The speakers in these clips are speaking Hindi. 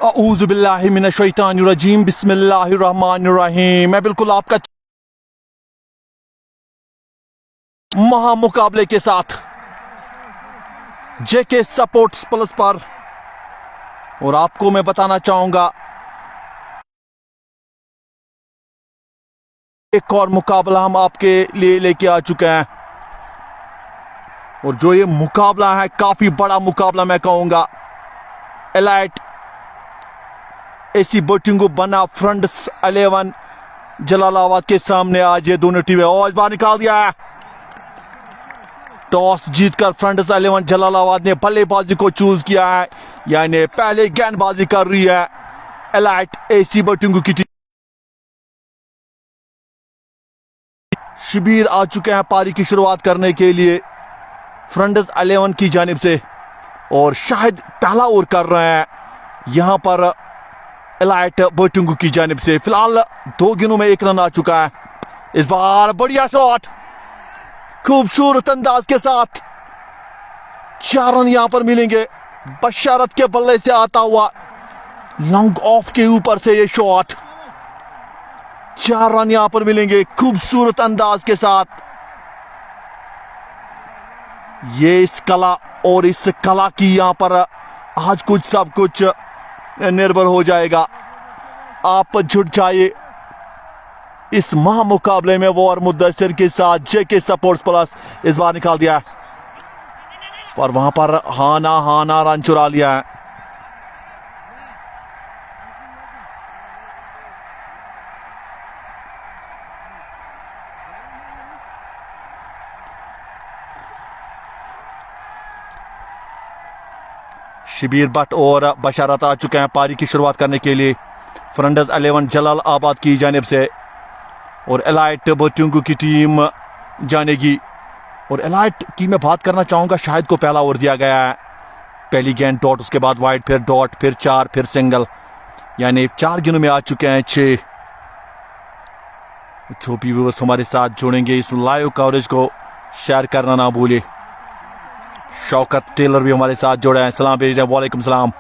औज़ु बिल्लाहि मिनश शैतानिर रजीम, बिस्मिल्लाहिर रहमानिर रहीम। मैं बिल्कुल आपका महा मुकाबले के साथ जेके स्पोर्ट्स प्लस पर, और आपको मैं बताना चाहूंगा एक और मुकाबला हम आपके लिए लेके आ चुके हैं। और जो ये मुकाबला है काफी बड़ा मुकाबला मैं कहूंगा। एलाइट एसी बोटिंगो बना फ्रंट्स 11 जलालाबाद के सामने आज ये दोनों टीमें, और इस बार निकाल दिया है। टॉस जीतकर फ्रंट्स 11 जलालाबाद ने बल्लेबाजी को चूज किया है, यानी पहले गेंदबाजी कर रही है एलाइट एसी बोटिंगो की टीम। शिबीर आ चुके हैं पारी की शुरुआत करने के लिए फ्रंट्स 11 की जानिब से, और शायद पहला ओवर कर रहे हैं यहां पर एलाइट बोटिंगो की जानिब से। फिलहाल 2 गेंदों में 1 रन आ चुका है। इस बार बढ़िया शॉट खूबसूरत अंदाज के साथ 4 रन यहां पर मिलेंगे। बशारत के बल्ले से आता हुआ लॉन्ग ऑफ के ऊपर से ये शॉट, 4 रन यहां पर मिलेंगे खूबसूरत अंदाज के साथ। ये इस कला और इस कला की यहां पर आज कुछ सब कुछ निर्भर हो जाएगा। आप जुट जाइए इस महामुकाबले में वो और मुद्दसर के साथ। जेके स्पोर्ट्स प्लस इस बार निकाल दिया है, पर वहां पर हाना रन चुरा लिया है। शिबीर भट्ट और बशारत आ चुके हैं पारी की शुरुआत करने के लिए फ्रंट्स 11 जलालाबाद की जानिब से, और एलाइट बोटिंगो की टीम जानेगी। और एलाइट की मैं बात करना चाहूंगा, शाहिद को पहला ओवर दिया गया है। पहली गेंद डॉट, उसके बाद वाइड, फिर डॉट, फिर 4, फिर सिंगल, यानी 4 गेंदों में आ चुके हैं 6। जो भी व्यूअर्स हमारे साथ जुड़ेंगे इस लाइव कवरेज को शेयर करना ना भूलिए। शौकत टेलर भी हमारे साथ जुड़े हैं, सलाम भेज रहे हैं, वालेकुम सलाम।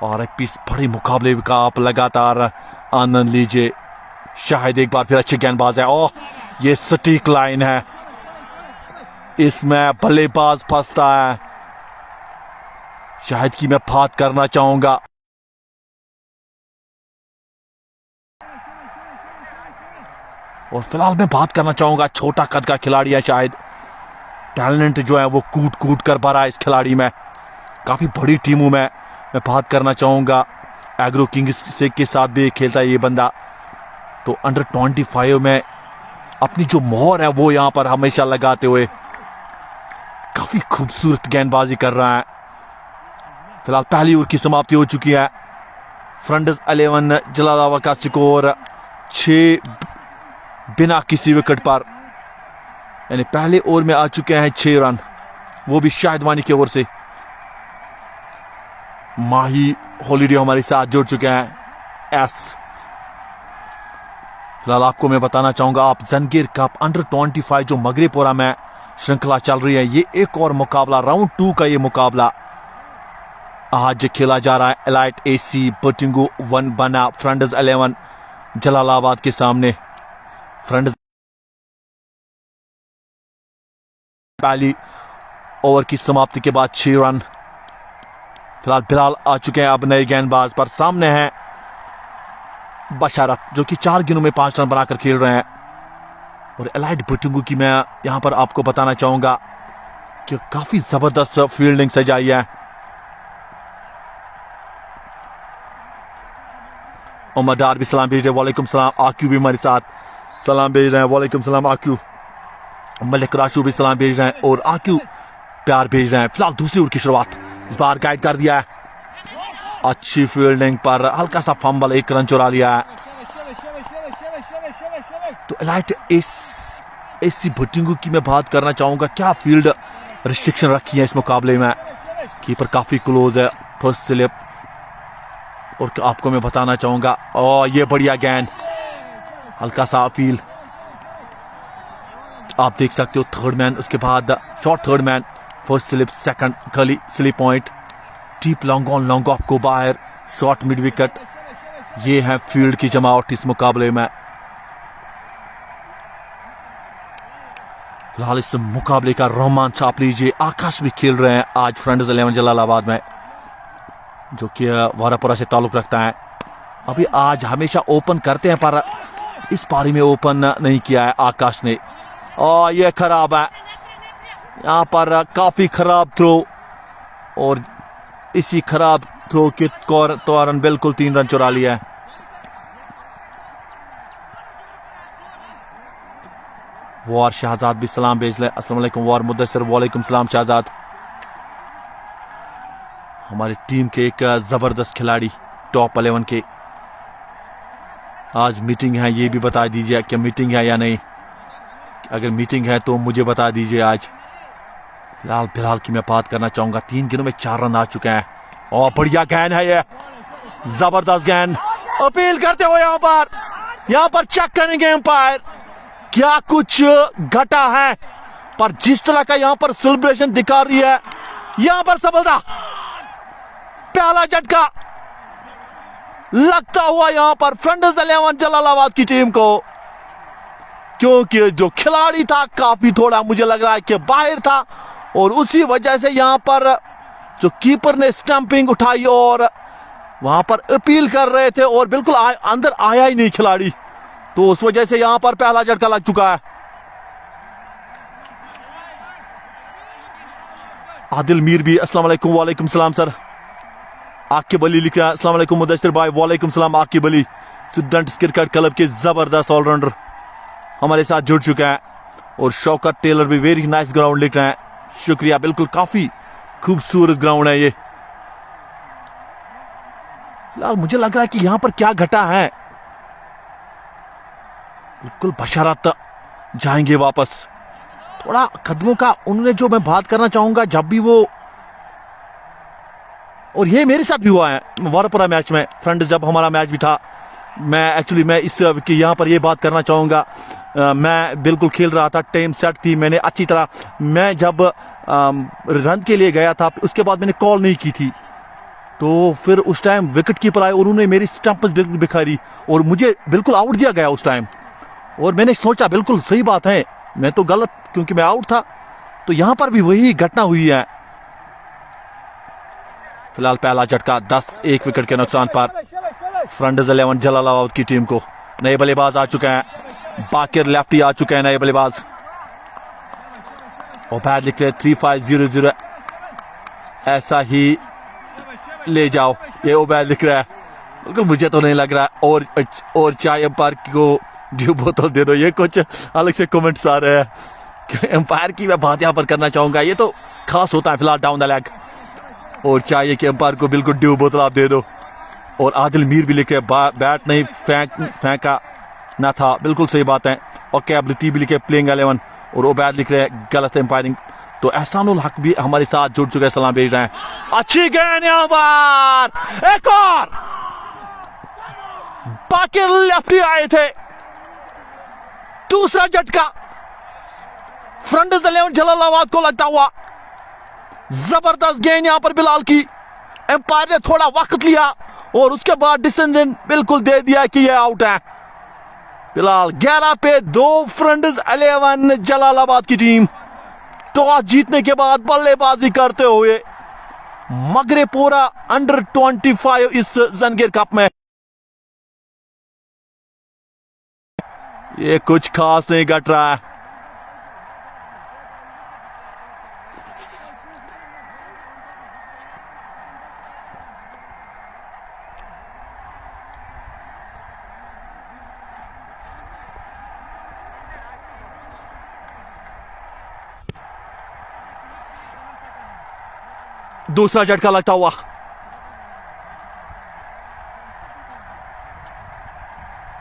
और एक पीस बड़े मुकाबले का आप लगातार आनंद लीजिए। शाहिद एक बार फिर अच्छी गेंदबाज है, ओह ये सटीक लाइन है, इसमें बल्लेबाज फंसता है। शाहिद की मैं बात करना चाहूंगा, और फिलहाल मैं बात करना चाहूंगा छोटा कद का खिलाड़ी है शाहिद। टैलेंट जो है वो कूट कूट कर भरा है इस खिलाड़ी में। काफी बड़ी टीमों में मैं बात करना चाहूंगा, एग्रो किंग्स से के साथ भी खेलता है ये बंदा। तो अंडर 25 में अपनी जो मोहर है वो यहां पर हमेशा लगाते हुए काफी खूबसूरत गेंदबाजी कर रहा है। फिलहाल पहली ओवर की समाप्ति हो चुकी है। फ्रंट्स 11 जलालाबाद का स्कोर 6 बिना किसी विकेट पर, यानी पहले ओवर में आ चुके हैं 6 रन, वो भी शाहिद वानी की ओर से। माही हॉलीडे हमारे साथ जुड़ चुके हैं एस। फिलहाल आपको मैं बताना चाहूंगा, आप जंगीर कप अंडर 25 जो मगरेपुरा में श्रृंखला चल रही है, ये एक और मुकाबला, राउंड 2 का ये मुकाबला आज खेला जा रहा है। एलाइट एसी बोटिंगो 1 बना फ्रंट्स 11 जलालाबाद के सामने। फ्रंट्स पहली ओवर की समाप्ति के बाद 6 रन। फिलहाल बिलाल आ चुके हैं अब नए गेंदबाज पर। सामने है बशारत जो कि 4 गेंदों में 5 रन बनाकर खेल रहे हैं। और एलाइट बोटिंगो की मैं यहां पर आपको बताना चाहूंगा कि काफी जबरदस्त फील्डिंग सजाई है। उमर डार भी सलाम भेज रहे हैं, वालेकुम सलाम। आक्यू भी हमारे साथ सलाम भेज रहे हैं, वालेकुम सलाम आक्यू। मलिक राशु भी सलाम भेज रहे हैं और आक्यू प्यार भेज रहे हैं। फिलहाल दूसरी ओवर की शुरुआत इस बार गाइड कर दिया है, अच्छी फील्डिंग पर हल्का सा फंबल, 1 रन चुरा लिया है। तो एलाइट एसी बोटिंगो की मैं बात करना चाहूंगा, क्या फील्ड रिस्ट्रिक्शन रखी है इस मुकाबले में। कीपर काफी क्लोज है, फर्स्ट स्लिप। और आपको मैं बताना चाहूंगा, ये बढ़िया गेंद, हल्का सा फील आप देख सकते हो। थर्ड मैन, उसके बाद short third man, first slip, second gully slip point, deep long on long off को बाहर, शॉर्ट मिड विकेट। ये है फील्ड की जमावट इस मुकाबले में। फिलहाल इस मुकाबले का रोमांच आप लीजिए। आकाश भी खेल रहे हैं आज फ्रेंड्स 11 जलालाबाद में, जो कि वारापुरा से ताल्लुक रखता है। अभी आज हमेशा ओपन करते हैं पर इस पारी में ओपन नहीं किया है आकाश ने। और ये खराब है, यहाँ पर काफी खराब थ्रो, और इसी खराब थ्रो के दौरान बिल्कुल 3 रन चुरा लिया है। वार शहजाद भी सलाम भेज ले। अस्सलाम वालेकुम वार मुद्दसर, वालेकुम सलाम शहजाद। हमारी टीम के एक जबरदस्त खिलाड़ी टॉप 11 के। आज मीटिंग है, ये भी बता दीजिए कि मीटिंग है या नहीं। अगर मीटिंग है तो मुझे बता दीजिए आज। फिलहाल की मैं बात करना चाहूंगा, 3 गेंदों में 4 रन आ चुके हैं और बढ़िया गेंद है, ये जबरदस्त गेंद। अपील करते हो यहाँ पर चेक करेंगे एम्पायर क्या कुछ घटा है, पर जिस तरह का यहाँ पर सेलिब्रेशन दिखा रही है, यहाँ पर सफलता, पहला झटका लगता हुआ यहाँ पर फ्रेंड्स 11 जलालाबाद की टीम को, क्योंकि जो खिलाड़ी था काफी थोड़ा मुझे लग रहा है कि बाहर था, और उसी वजह से यहां पर जो कीपर ने स्टंपिंग उठाई और वहां पर अपील कर रहे थे और बिल्कुल अंदर आया ही नहीं खिलाड़ी, तो उस वजह से यहां पर पहला झटका लग चुका है। आदिल मीर भी अस्सलाम वालेकुम, वालेकुम सलाम सर। आकिब अली लिख रहा है अस्सलाम वालेकुम मुदस्सिर भाई, वालेकुम सलाम Aqib Ali. Students cricket club के जबरदस्त ऑलराउंडर हमारे साथ जुड़ चुका है, और शौकत टेलर भी वेरी नाइस ग्राउंड लिख रहे हैं, शुक्रिया। बिल्कुल काफी खूबसूरत ग्राउंड है ये। फिलहाल मुझे लग रहा है कि यहां पर क्या घटा है, बिल्कुल बशरत जाएंगे वापस। थोड़ा कदमों का उन्होंने जो मैं बात करना चाहूंगा, जब भी वो, और ये मेरे साथ भी हुआ है वारापुरा मैच में, फ्रेंड जब हमारा मैच भी था, मैं इस यहाँ पर ये बात करना चाहूंगा, मैं बिल्कुल खेल रहा था, टीम सेट थी, मैंने अच्छी तरह, मैं जब रन के लिए गया था उसके बाद मैंने कॉल नहीं की थी, तो फिर उस टाइम विकेट कीपर आए और उन्होंने मेरी स्टंप बिल्कुल बिखारी और मुझे बिल्कुल आउट दिया गया उस टाइम, और मैंने सोचा बिल्कुल सही बात है, मैं तो गलत क्योंकि मैं आउट था, तो यहां पर भी वही घटना हुई है। फिलहाल पहला झटका 10-1 विकेट के नुकसान पर फ्रेंड्स 11 जलालाबाद की टीम को। नए बल्लेबाज आ चुके हैं, बाकिर लेफ्टी आ चुके हैं नए बल्लेबाज, और बैट लिख रहे 3500, ऐसा ही ले जाओ, ये उबैद लिख रहा है, बिल्कुल मुझे तो नहीं लग रहा है, और चाहे एम्पायर को ड्यू बोतल दे दो, ये कुछ अलग से कमेंट्स आ रहे हैं। एम्पायर की मैं बात यहाँ पर करना चाहूंगा, ये तो खास होता है फिलहाल डाउन द लेग, और चाहिए कि एम्पायर को बिल्कुल ड्यू बोतल आप दे दो। और आदिल मीर भी लिखे बैट नहीं फेंका ना था, बिल्कुल सही बात है। और कैब लतीफ भी लिखे प्लेइंग 11, और उबैद लिख रहे हैं गलत एम्पायरिंग। तो एहसानुल हक भी हमारे साथ जुड़ चुके हैं, सलाम भेज रहे हैं। अच्छी गेंद यहाँ पर, एक और बाकिर लेफ्टी आए थे, दूसरा झटका फ्रेंड्स 11 जलालाबाद को लगता हुआ। जबरदस्त गेंद यहां पर बिलाल की, एम्पायर ने थोड़ा वक्त लिया और उसके बाद डिसीजन बिल्कुल दे दिया कि यह आउट है। बिलाल 11 पे 2 फ्रेंड्स 11 जलालाबाद की टीम टॉस जीतने के बाद बल्लेबाजी करते हुए मगरेपोरा अंडर 25 इस जंगीर कप में। ये कुछ खास नहीं घट रहा है। दूसरा झटका लगता हुआ,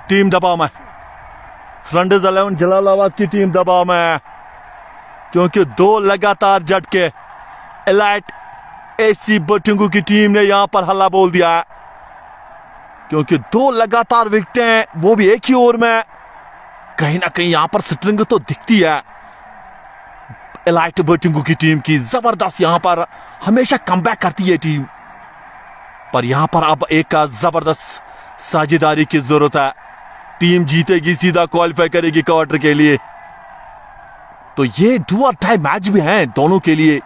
टीम दबाव में, फ्रेंड्स 11 जलालाबाद की टीम दबाव में, क्योंकि 2 लगातार झटके एलाइट एसी बटिंगू की टीम ने यहां पर हल्ला बोल दिया है, क्योंकि 2 लगातार विकेटें, वो भी एक ही ओवर में, कहीं ना कहीं यहां पर स्ट्रिंग तो दिखती है एलाइट बर्टिंगू की टीम की। जबरदस्त यहां पर हमेशा कमबैक करती है टीम, पर यहां पर अब एक जबरदस्त साझेदारी की जरूरत है। टीम जीतेगी, सीधा क्वालिफाई करेगी क्वार्टर के लिए। तो ये डू और डाई मैच भी हैं दोनों के लिए।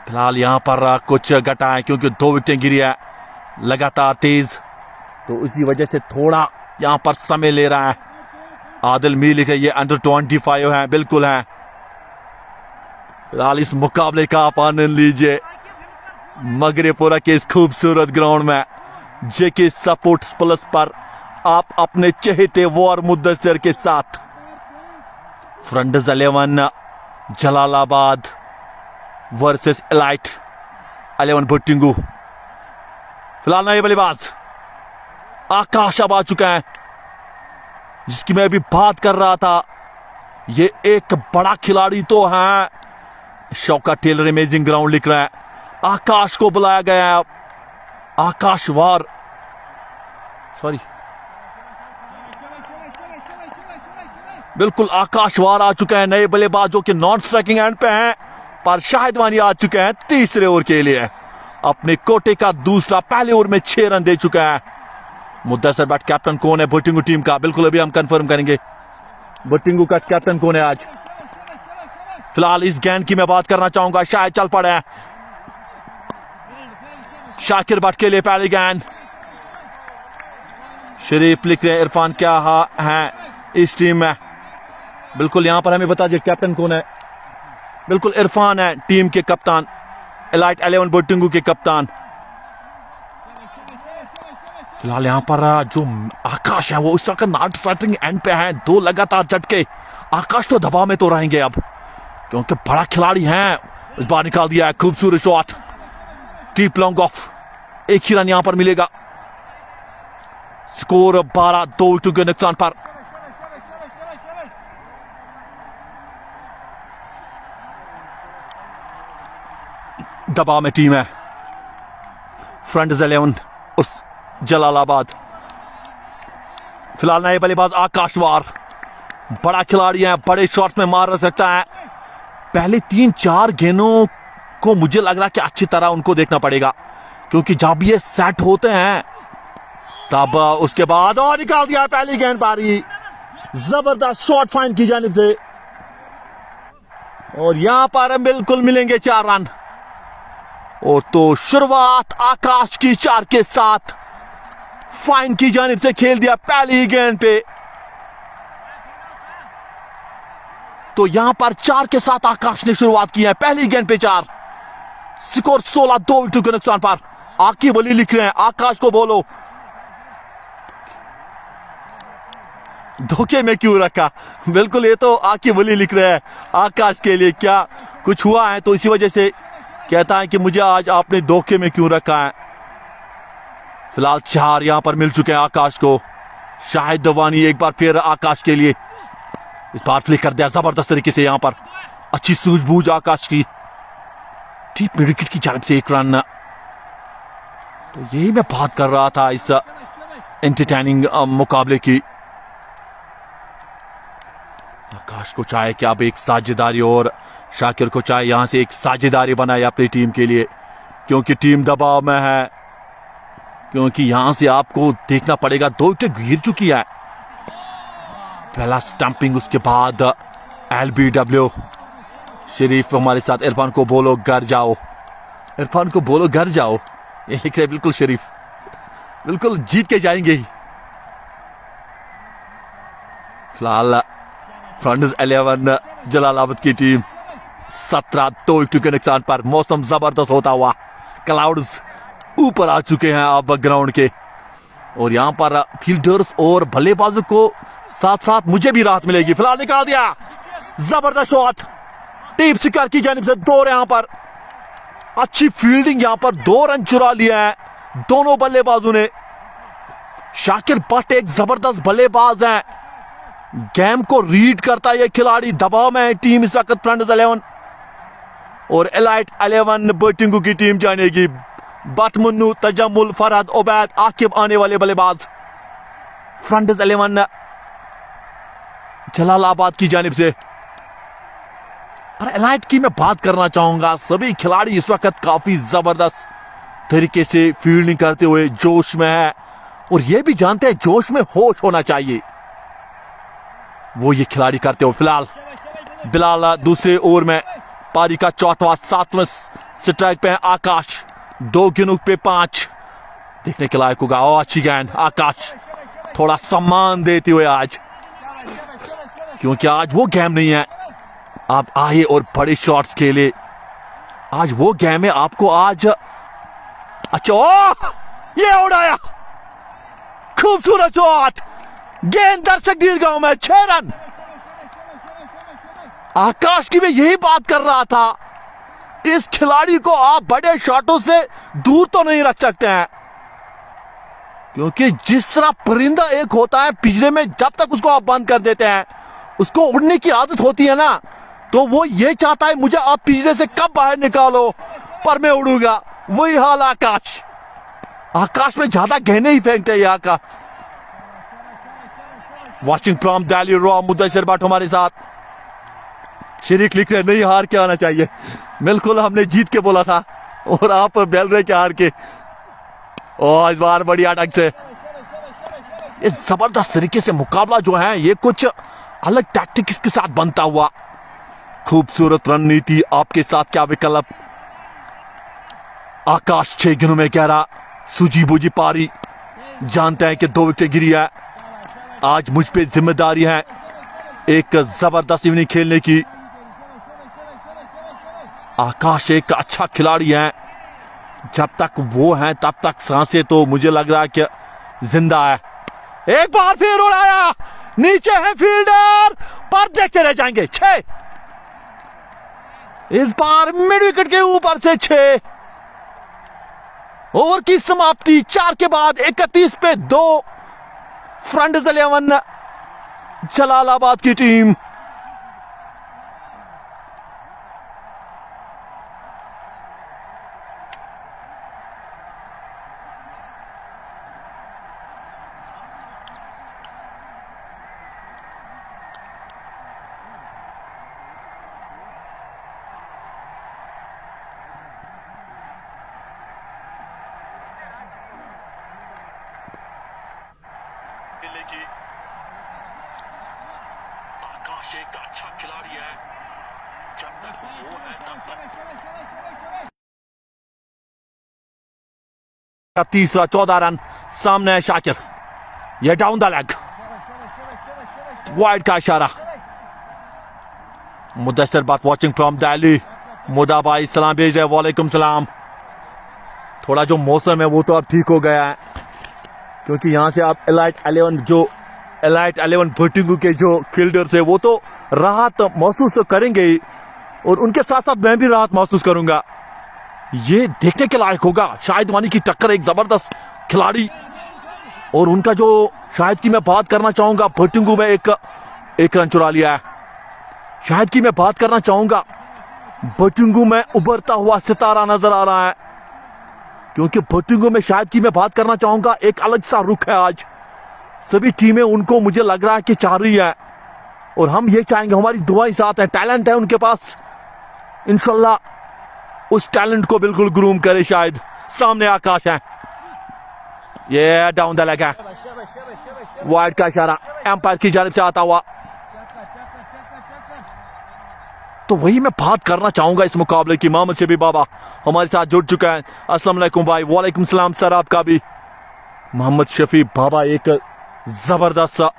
फिलहाल यहां पर कुछ घटा है क्योंकि 2 विकेटें गिरी है लगातार तेज, तो उसी वजह से थोड़ा यहां पर समय ले रहा है। आदिल मीर लिखे ये अंडर 25 है, बिल्कुल है। फिलहाल इस मुकाबले का आप आनंद लीजिए मगरेपुरा के इस खूबसूरत ग्राउंड में। जेके सपोर्ट्स प्लस पर आप अपने चहेते वॉर मुद्दसर के साथ। फ्रंट्स 11 जलालाबाद वर्सेस एलाइट 11 बर्टिंगू। फिलहाल नए बल्लेबाज आकाश अब आ चुका है, जिसकी मैं अभी बात कर रहा था। ये एक बड़ा खिलाड़ी तो है। शौकत टेलर अमेजिंग ग्राउंड लिख रहा है। आकाश को बुलाया गया है। आकाश वार, सॉरी, बिल्कुल आकाश वार आ चुका है। नए बल्लेबाज जो कि नॉन स्ट्राइकिंग एंड पे हैं, पर शाहिद वानी आ चुके हैं तीसरे ओवर के लिए। अपने कोटे का दूसरा, पहले ओवर में 6 रन दे चुका है। मुद्दसर बट कैप्टन कौन है बर्टिंगू टीम का, बिल्कुल अभी हम कंफर्म करेंगे बर्टिंगू का कैप्टन कौन है आज। फिलहाल इस गेंद की मैं बात करना चाहूंगा, शायद चल पड़े हैं। शाकिर भट्ट के लिए पहली गेंद। शरीफ लिख रहे इरफान क्या है इस टीम में, बिल्कुल यहां पर हमें बता दीजिए कैप्टन कौन है। बिल्कुल इरफान है टीम के कप्तान, एलाइट 11 बर्टिंगू के कप्तान। फिलहाल यहां पर जो आकाश है वो इस वक्त नॉट स्टार्टिंग एंड पे है। 2 लगातार झटके। आकाश तो दबाव में तो रहेंगे अब, क्योंकि बड़ा खिलाड़ी है। इस बार निकाल दिया है, खूबसूरत शॉट, डीप लॉन्ग ऑफ। एक ही रन यहां पर मिलेगा। स्कोर 12, 2 विकेट के नुकसान पर। दबाव में टीम है फ्रंट्स 11 उस जलालाबाद। फिलहाल नए बल्लेबाज आकाश वार, बड़ा खिलाड़ी है, बड़े शॉट्स में मार सकता है। पहले 3-4 गेंदों को मुझे लग रहा है कि अच्छी तरह उनको देखना पड़ेगा, क्योंकि जब ये सेट होते हैं तब उसके बाद और निकाल दिया पहली गेंद पारी। जबरदस्त शॉट फाइन की जानिब से, और यहां पर बिल्कुल मिलेंगे 4 रन। और तो शुरुआत आकाश की 4 के साथ फाइन की जानिब से खेल दिया पहली गेंद पे। तो यहां पर 4 के साथ आकाश ने शुरुआत की है, पहली गेंद पे 4। स्कोर 16, 2 विकेट के नुकसान पर। आकिब अली लिख रहे हैं आकाश को बोलो धोखे में क्यों रखा। बिल्कुल ये तो आकिब अली लिख रहे हैं आकाश के लिए, क्या कुछ हुआ है तो इसी वजह से कहता है कि मुझे आज आपने धोखे में क्यों रखा है। फिलहाल 4 यहां पर मिल चुके हैं आकाश को। शाहिद वानी एक बार फिर आकाश के लिए, इस बार फ्लिक कर दिया जबरदस्त तरीके से। यहां पर अच्छी सूझबूझ आकाश की, डीप मिड विकेट की जानिब से 1 रन। तो यही मैं बात कर रहा था इस एंटरटेनिंग मुकाबले की। आकाश को चाहे कि अब एक साझेदारी, और शाकिर को चाहे यहां से एक साझेदारी बनाए अपनी टीम के लिए, क्योंकि टीम दबाव में है। क्योंकि यहां से आपको देखना पड़ेगा 2 विकेट गिर चुकी है। पहला स्टंपिंग, उसके बाद LBW। शरीफ हमारे साथ, इरफान को बोलो घर जाओ, इरफान को बोलो घर जाओ, ये लिख रहे बिल्कुल शरीफ, बिल्कुल जीत के जाएंगे ही। फिलहाल फ्रंट्स 11 जलालाबाद की टीम 17, 2 विकेट के नुकसान पर। मौसम जबरदस्त होता हुआ, क्लाउड्स ऊपर आ चुके हैं अब ग्राउंड के, और यहां पर फील्डर्स और बल्लेबाजों को साथ साथ मुझे भी राहत मिलेगी। फिलहाल निकाल दिया, जबरदस्त शॉट, टीप शिकार की जानिब से 2 यहां पर। अच्छी फील्डिंग, यहां पर 2 रन चुरा लिया है दोनों बल्लेबाजों ने। शाकिर भट्ट एक जबरदस्त बल्लेबाज है, गेम को रीड करता है ये खिलाड़ी। दबाव में है टीम इस वक्त फ्रंट्स 11, और एलाइट 11 बर्टिंगू की टीम जानेगी। बट मुन्नू, तजम्मुल, फरहद, उबैद, आकिब आने वाले बल्लेबाज। फ्रंट्स 11 जलालाबाद की जानिब से। पर एलाइट की मैं बात करना चाहूंगा, सभी खिलाड़ी इस वक्त काफी जबरदस्त तरीके से फील्डिंग करते हुए जोश में है और ये भी जानते हैं जोश में होश होना चाहिए, वो ये खिलाड़ी करते हो। फिलहाल बिलाल दूसरे ओवर में पारी का चौथा 7वां स्ट्राइक पे है आकाश, 2 गेंदों पे 5, देखने के लायक होगा। और अच्छी गेंद, आकाश थोड़ा सम्मान देते हुए आज, क्योंकि आज वो गेम नहीं है आप आए और बड़े शॉट्स खेले, आज वो गेम है आपको आज। अच्छा ये उड़ाया, खूबसूरत शॉट, गेंद दर्शक दीर्घाओं में, 6 रन। आकाश की मैं यही बात कर रहा था, इस खिलाड़ी को आप बड़े शॉटों से दूर तो नहीं रख सकते हैं, क्योंकि जिस तरह परिंदा एक होता है पिंजरे में, जब तक उसको आप बंद कर देते हैं उसको उड़ने की आदत होती है ना, तो वो ये चाहता है मुझे आप पिंजरे से कब बाहर निकालो पर मैं उड़ूंगा। वही हाल आकाश, आकाश में ज्यादा गहने ही फेंकते हैं आकाश। वॉचिंग फ्रॉम दिल्ली रॉ, मुद्दसर भट्ट हमारे साथ। शरीक लिख रहे नहीं हार के आना चाहिए, बिल्कुल हमने जीत के बोला था और आप बेल रहे के हार के। और इस बार बढ़िया ढंग से ये जबरदस्त तरीके से मुकाबला जो है ये कुछ अलग टैक्टिक्स के साथ बनता हुआ, खूबसूरत रणनीति आपके साथ, क्या विकल्प। आकाश 6 गेंदों में 11, सूजी बूजी पारी, जानते हैं कि 2 विकेट गिरी है, आज मुझ पे जिम्मेदारी है एक जबरदस्त इनिंग खेलने की। आकाश एक अच्छा खिलाड़ी है, जब तक वो हैं तब तक सांसें तो मुझे लग रहा है कि जिंदा है। एक बार फिर उड़ाया, नीचे है फील्डर पर देखते रह जाएंगे। 6, इस बार मिड विकेट के ऊपर से 6। ओवर की समाप्ति 4 के बाद 31 पे 2, फ्रंट 11 जलालाबाद की टीम। आकाश एक अच्छा खिलाड़ी है, जब तक वो है तब तक। का तीसरा 14 रन, सामने है शाकिर, ये डाउन द लेग, वाइड का इशारा। मुद्दसर बात वॉचिंग फ्रॉम दिल्ली, मुदा भाई सलाम भेज रहे, वालेकुम सलाम। थोड़ा जो मौसम है वो तो अब ठीक हो गया है, क्योंकि यहां से आप एलाइट 11 भट्टिंगू के जो फील्डर्स है वो तो राहत महसूस करेंगे ही, और उनके साथ साथ मैं भी राहत महसूस करूंगा। ये देखने के लायक होगा, शाहिद वानी की टक्कर, एक जबरदस्त खिलाड़ी, और उनका जो शाहिद की मैं बात करना चाहूंगा, भट्टिंगू में एक रन चुरा लिया है। शाहिद की मैं बात करना चाहूंगा, भट्टिंगू में उभरता हुआ सितारा नजर आ रहा है, क्योंकि भट्टिंगू में शाहिद की मैं बात करना चाहूंगा, एक अलग सा रुख है आज। सभी टीमें उनको मुझे लग रहा है कि चाह रही है, और हम ये चाहेंगे, हमारी दुआएं साथ है, टैलेंट है उनके पास, इंशाल्लाह उस टैलेंट को बिल्कुल ग्रूम करे शायद। सामने आकाश है, ये डाउन द लेग है, वाइड का इशारा एम्पायर की जानिब से आता हुआ। तो वही मैं बात करना चाहूंगा इस मुकाबले की। मोहम्मद शफी बाबा हमारे साथ जुड़ चुका है, अस्सलाम वालेकुम भाई। वालेकुम सलाम सर, आपका भी। मोहम्मद शफी बाबा एक जबरदस्त सा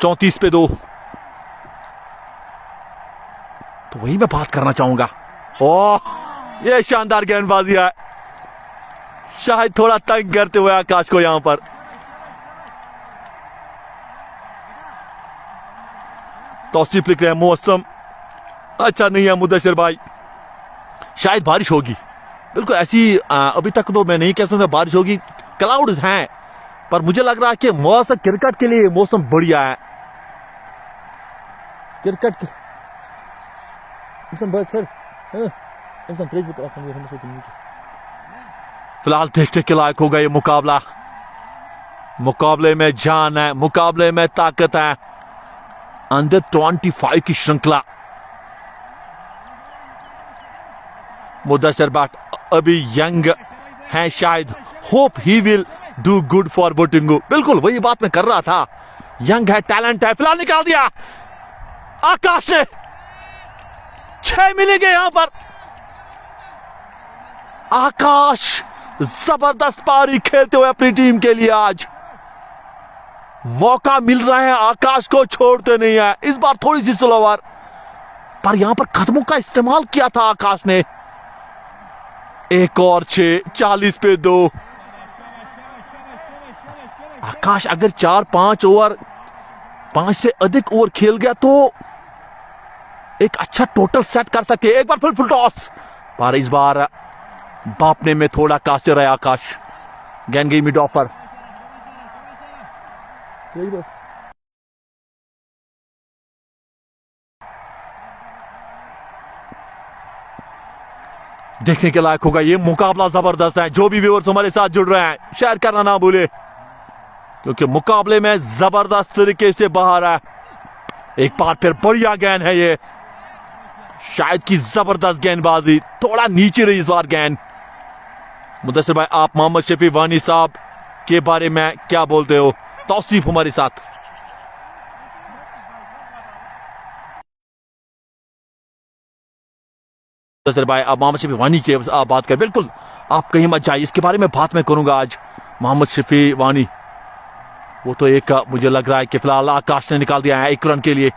चौंतीस पे 2, तो वही मैं बात करना चाहूंगा। ओह ये शानदार गेंदबाजी है, शायद थोड़ा तंग करते हुए आकाश को यहां पर। तौसीफ लिख रहे हैं, मौसम अच्छा नहीं है मुद्दसर भाई, शायद बारिश होगी। बिल्कुल ऐसी अभी तक तो मैं नहीं कह सकता बारिश होगी, क्लाउड्स हैं, पर मुझे लग रहा है कि मौसम क्रिकेट के लिए मौसम बढ़िया है। क्रिकेट सर फिलहाल देखने के लायक होगा ये मुकाबला। मुकाबले में जान है, मुकाबले में ताकत है। अंडर 25 की श्रृंखला। मुदस्सिर भट्ट अभी यंग है, शायद hope he will do good for Batingo. बिल्कुल वही बात मैं कर रहा था, यंग है, टैलेंट है। फिलहाल निकाल दिया आकाश ने। 6 मिलेंगे यहां पर। आकाश जबरदस्त पारी खेलते हुए अपनी टीम के लिए आज मौका मिल रहा है। आकाश को छोड़ते नहीं है। इस बार थोड़ी सी स्लोवर, पर यहां पर कदमों का इस्तेमाल किया था आकाश ने। एक और 6, 40 पे 2। आकाश अगर 4-5 ओवर, 5 से अधिक ओवर खेल गया तो एक अच्छा टोटल सेट कर सके। एक बार फिर फुल टॉस, पर इस बार बापने में थोड़ा कासिर है आकाश। गेंद गई मिड ऑफर। देखने के लायक होगा ये मुकाबला। जबरदस्त है। जो भी व्यूअर्स हमारे साथ जुड़ रहे हैं, शेयर करना ना भूले, क्योंकि मुकाबले में जबरदस्त तरीके से बाहर है। एक बार फिर बढ़िया गेंद है ये, शायद की जबरदस्त गेंदबाजी। थोड़ा नीचे रही इस बार गेंद। मुदस्सिर भाई, आप मोहम्मद शफी वानी साहब के बारे में क्या बोलते हो? तौसीफ हमारे साथ। मुदस्सिर भाई, आप मोहम्मद शफी वानी की आप बात करें। बिल्कुल, आप कहीं मत जाइए, इसके बारे में बात मैं करूंगा आज। मोहम्मद शफी वानी, वो तो एक मुझे लग रहा है कि फिलहाल आकाश ने निकाल दिया है 1 रन के लिए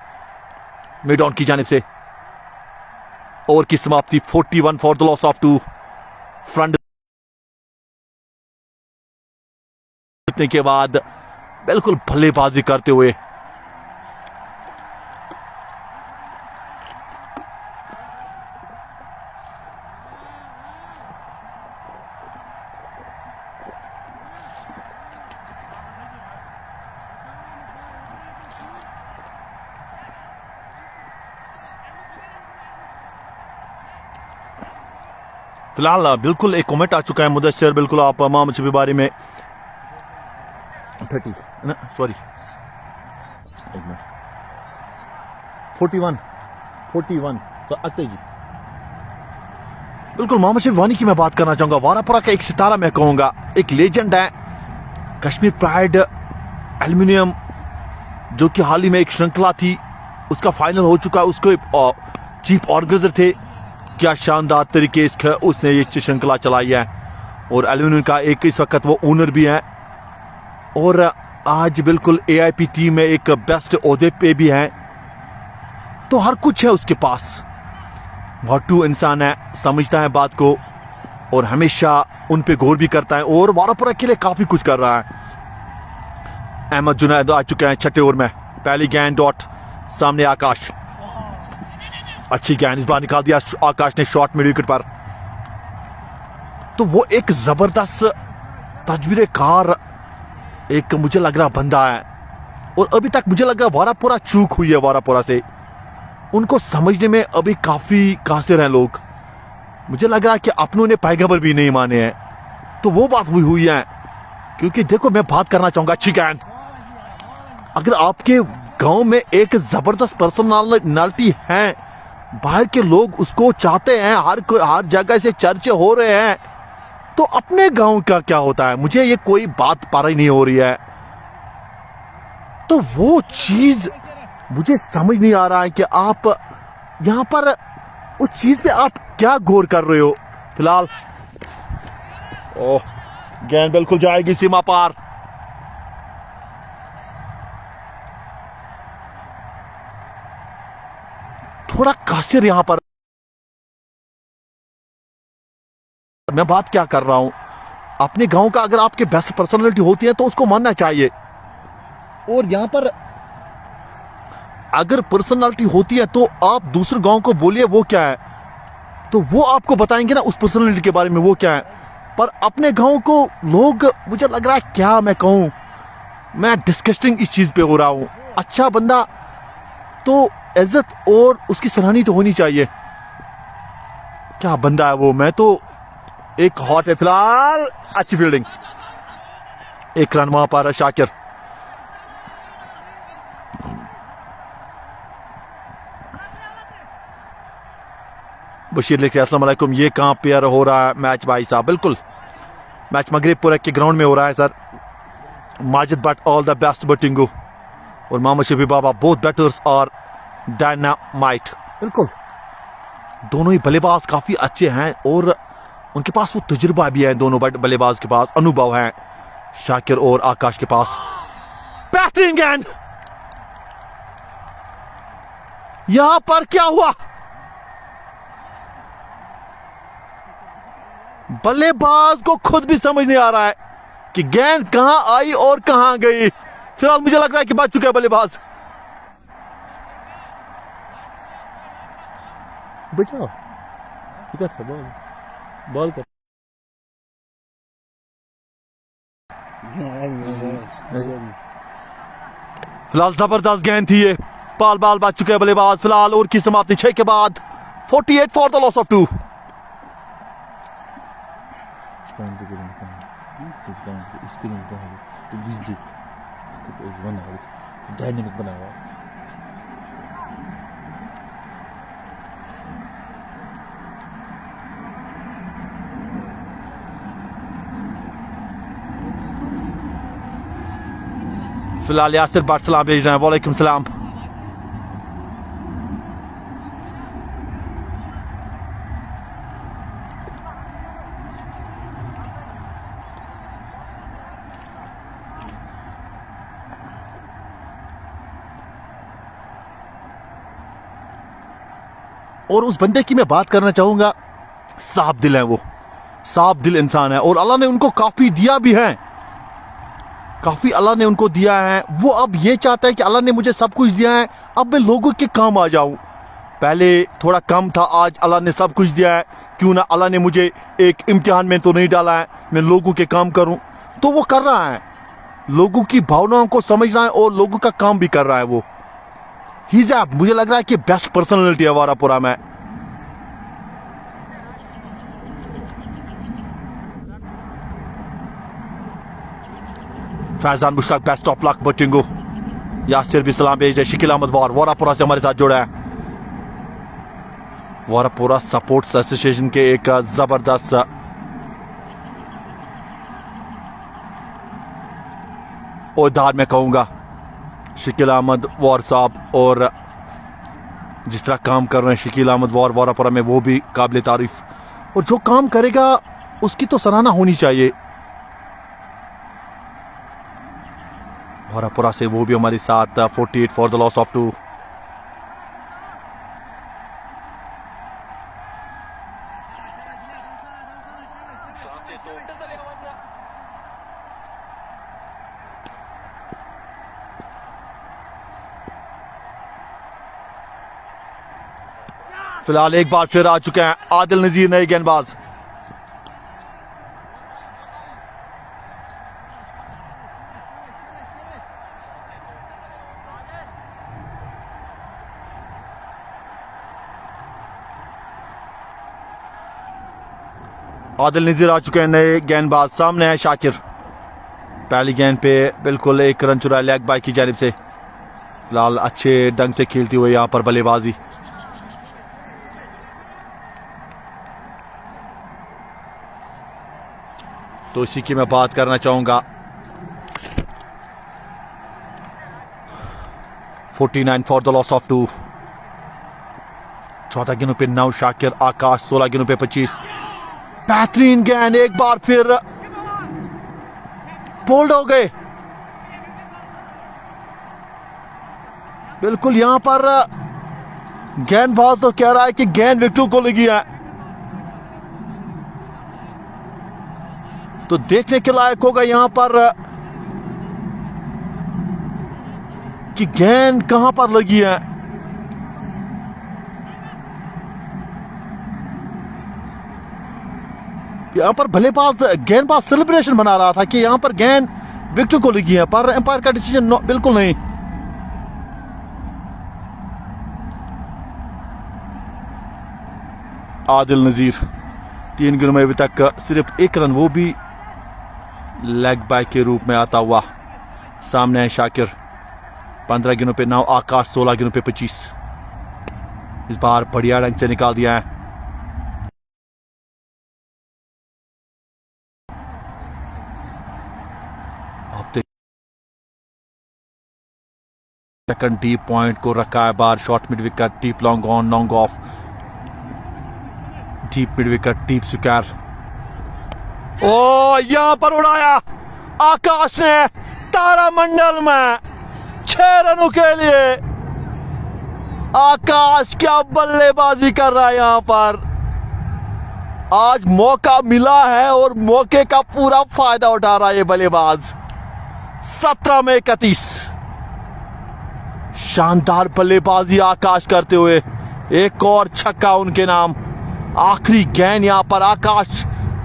मिड ऑन की जानिब से। ओवर की समाप्ति 41 for the loss of 2। Front के बाद बिल्कुल बल्लेबाजी करते हुए फिलहाल बिल्कुल एक कमेंट आ चुका है मुदस्सिर। बिल्कुल आप मोहम्मद शफी बारी में 30 ना, सॉरी 41 तो अक्ते जी। बिल्कुल मोहम्मद शफी वानी की मैं बात करना चाहूंगा। वारापुरा का एक सितारा मैं कहूंगा, एक लेजेंड है। कश्मीर प्राइड एल्यूमिनियम, जो कि हाल ही में एक श्रृंखला थी, उसका फाइनल हो चुका है। उसके चीफ ऑर्गेनाइजर थे। क्या शानदार तरीके से उसने ये श्रृंखला चलाई है, और एल्यूमिनियम का एक इस वक्त वो ओनर भी है, और आज बिल्कुल AIP टीम में एक बेस्ट ओहदे पे भी है। तो हर कुछ है उसके पास। भट्टू इंसान है, समझता है बात को, और हमेशा उन पे गौर भी करता है, और वारापुरा के लिए काफी कुछ कर रहा है। अहमद जुनैद आ चुके हैं 6ठे ओवर में। पहली गेंद डॉट, सामने आकाश। अच्छी गेंद इस बार निकाल दिया आकाश ने शॉर्ट मिड विकेट पर। तो वो एक जबरदस्त तजवीरे कार, एक मुझे लग रहा बंदा है, और अभी तक मुझे लग रहा वारापुरा चूक हुई है। वारापुरा से उनको समझने में अभी काफी कासिर हैं लोग। मुझे लग रहा है कि अपनों ने पैगंबर भी नहीं माने हैं। तो वो बात हुई है, क्योंकि देखो मैं बात करना चाहूंगा अच्छी गेंद। अगर आपके गांव में एक जबरदस्त पर्सनालिटी है, बाहर के लोग उसको चाहते हैं, हर जगह से चर्चे हो रहे हैं, तो अपने गांव का क्या होता है? मुझे ये कोई बात पार ही नहीं हो रही है। तो वो चीज मुझे समझ नहीं आ रहा है कि आप यहां पर उस चीज पे आप क्या गौर कर रहे हो। फिलहाल ओह, गेंद बिल्कुल जाएगी सीमा पार। थोड़ा कासिर यहां पर मैं बात क्या कर रहा हूं। अपने गांव का अगर आपके बेस्ट पर्सनालिटी होती है तो उसको मानना चाहिए, और यहां पर अगर पर्सनालिटी होती है तो आप दूसरे गांव को बोलिए वो क्या है, तो वो आपको बताएंगे ना उस पर्सनालिटी के बारे में वो क्या है। पर अपने गांव को लोग, मुझे लग रहा है क्या मैं कहूं, मैं डिस्कस्टिंग इस चीज पे हो रहा हूं। अच्छा बंदा तो इज्जत और उसकी सराहनी तो होनी चाहिए। क्या बंदा है वो, मैं तो एक हॉट है फिलहाल, अच्छी फील्डिंग, एक रन वहां पर शाकिर। बशीर लिखे अस्सलाम वालेकुम, ये कहां पेयर हो रहा है मैच भाई साहब? बिल्कुल मैच मगरिबपुर के ग्राउंड में हो रहा है sir. Majid but all the best Batingo और मोहम्मद शफी बाबा बोथ बैटर्स और डायनामाइट। बिल्कुल दोनों ही बल्लेबाज काफी अच्छे हैं और उनके पास वो तजुर्बा भी है, दोनों बल्लेबाज के पास अनुभव है, शाकिर और आकाश के पास। बेहतरीन गेंद, यहां पर क्या हुआ? बल्लेबाज को खुद भी समझ नहीं आ रहा है कि गेंद कहां आई और कहां गई। फिलहाल मुझे लग रहा है कि बच चुका है बल्लेबाज। बचाओ, क्या था? बॉल कर। फिलहाल जबरदस्त गेंद थी ये, बाल बाल बच चुके हैं बल्लेबाज। फिलहाल ओवर की समाप्ति 6 के बाद 48 for the loss of 2। Dynamic बना हुआ फिलहाल यासिर भट्ट सलाम भेज रहे हैं, वालेकुम सलाम। और उस बंदे की मैं बात करना चाहूंगा, साफ दिल है वो, साफ दिल इंसान है और अल्लाह ने उनको काफी दिया भी है, काफी अल्लाह ने उनको दिया है। वो अब ये चाहता है कि अल्लाह ने मुझे सब कुछ दिया है, अब मैं लोगों के काम आ जाऊं। पहले थोड़ा कम था, आज अल्लाह ने सब कुछ दिया है, क्यों ना अल्लाह ने मुझे एक इम्तिहान में तो नहीं डाला है, मैं लोगों के काम करूं। तो वो कर रहा है, लोगों की भावनाओं को समझ रहा है और लोगों का काम भी कर रहा है वो। हिजाब मुझे लग रहा है कि बेस्ट पर्सनालिटी है वारापुरा में। Faizan Mushtaq best of luck Batingo, Yasir भी सलाम भेज रहे। शकील अहमद वारापुरा से हमारे साथ जुड़ा है। वारापुरा सपोर्ट्स एसोसिएशन के एक जबरदस्त ओहदेदार मैं कहूंगा, शकील अहमद वार साहब, और जिस तरह काम कर रहे हैं शकील अहमद वार वारापुरा में, वो भी काबिल तारीफ। और जो काम करेगा उसकी तो सराहना होनी चाहिए। वारापुरा से वो भी हमारे साथ 48 फॉर द लॉस ऑफ 2। फिलहाल एक बार फिर आ चुके हैं आदिल नजीर, नए गेंदबाज। आदिल नजीर आ चुके हैं, नए गेंदबाज। सामने है शाकिर, पहली गेंद पे बिल्कुल एक रन चुराया लेग बाय की जानिब से। फिलहाल अच्छे ढंग से खेलती हुई यहां पर बल्लेबाजी। तो इसी की मैं बात करना चाहूंगा। 49 फॉर द लॉस ऑफ 2। 14 गेंदों पे 9 शाकिर, आकाश 16 गेंदों पे 25। बेहतरीन गेंद, एक बार फिर बोल्ड हो गए। बिल्कुल यहां पर गेंदबाज तो कह रहा है कि गेंद विकेट को लगी है, तो देखने के लायक होगा यहां पर कि गेंद कहां पर लगी है। यहां पर बल्लेबाज गेंदबाज सेलिब्रेशन बना रहा था कि यहां पर गेंद विकेट को लगी है, पर एम्पायर का डिसीजन बिल्कुल नहीं। आदिल नजीर 3 गेंदों में अभी तक सिर्फ 1 रन, वो भी लेग बाय के रूप में आता हुआ। सामने है शाकिर, 15 गेंदों पे 9, आकाश 16 गेंदों पे 25। इस बार बढ़िया ढंग से निकाल दिया है। सेकंड डीप पॉइंट को रखा है बार, short mid wicket, deep long on long off, deep mid wicket, deep square. ओ यहां पर उड़ाया आकाश ने तारामंडल में 6 रनों के लिए। आकाश क्या बल्लेबाजी कर रहा है यहां पर। आज मौका मिला है और मौके का पूरा फायदा उठा रहा है ये बल्लेबाज। 17 में 31। शानदार बल्लेबाजी आकाश करते हुए एक और छक्का उनके नाम। आखिरी गेंद यहां पर आकाश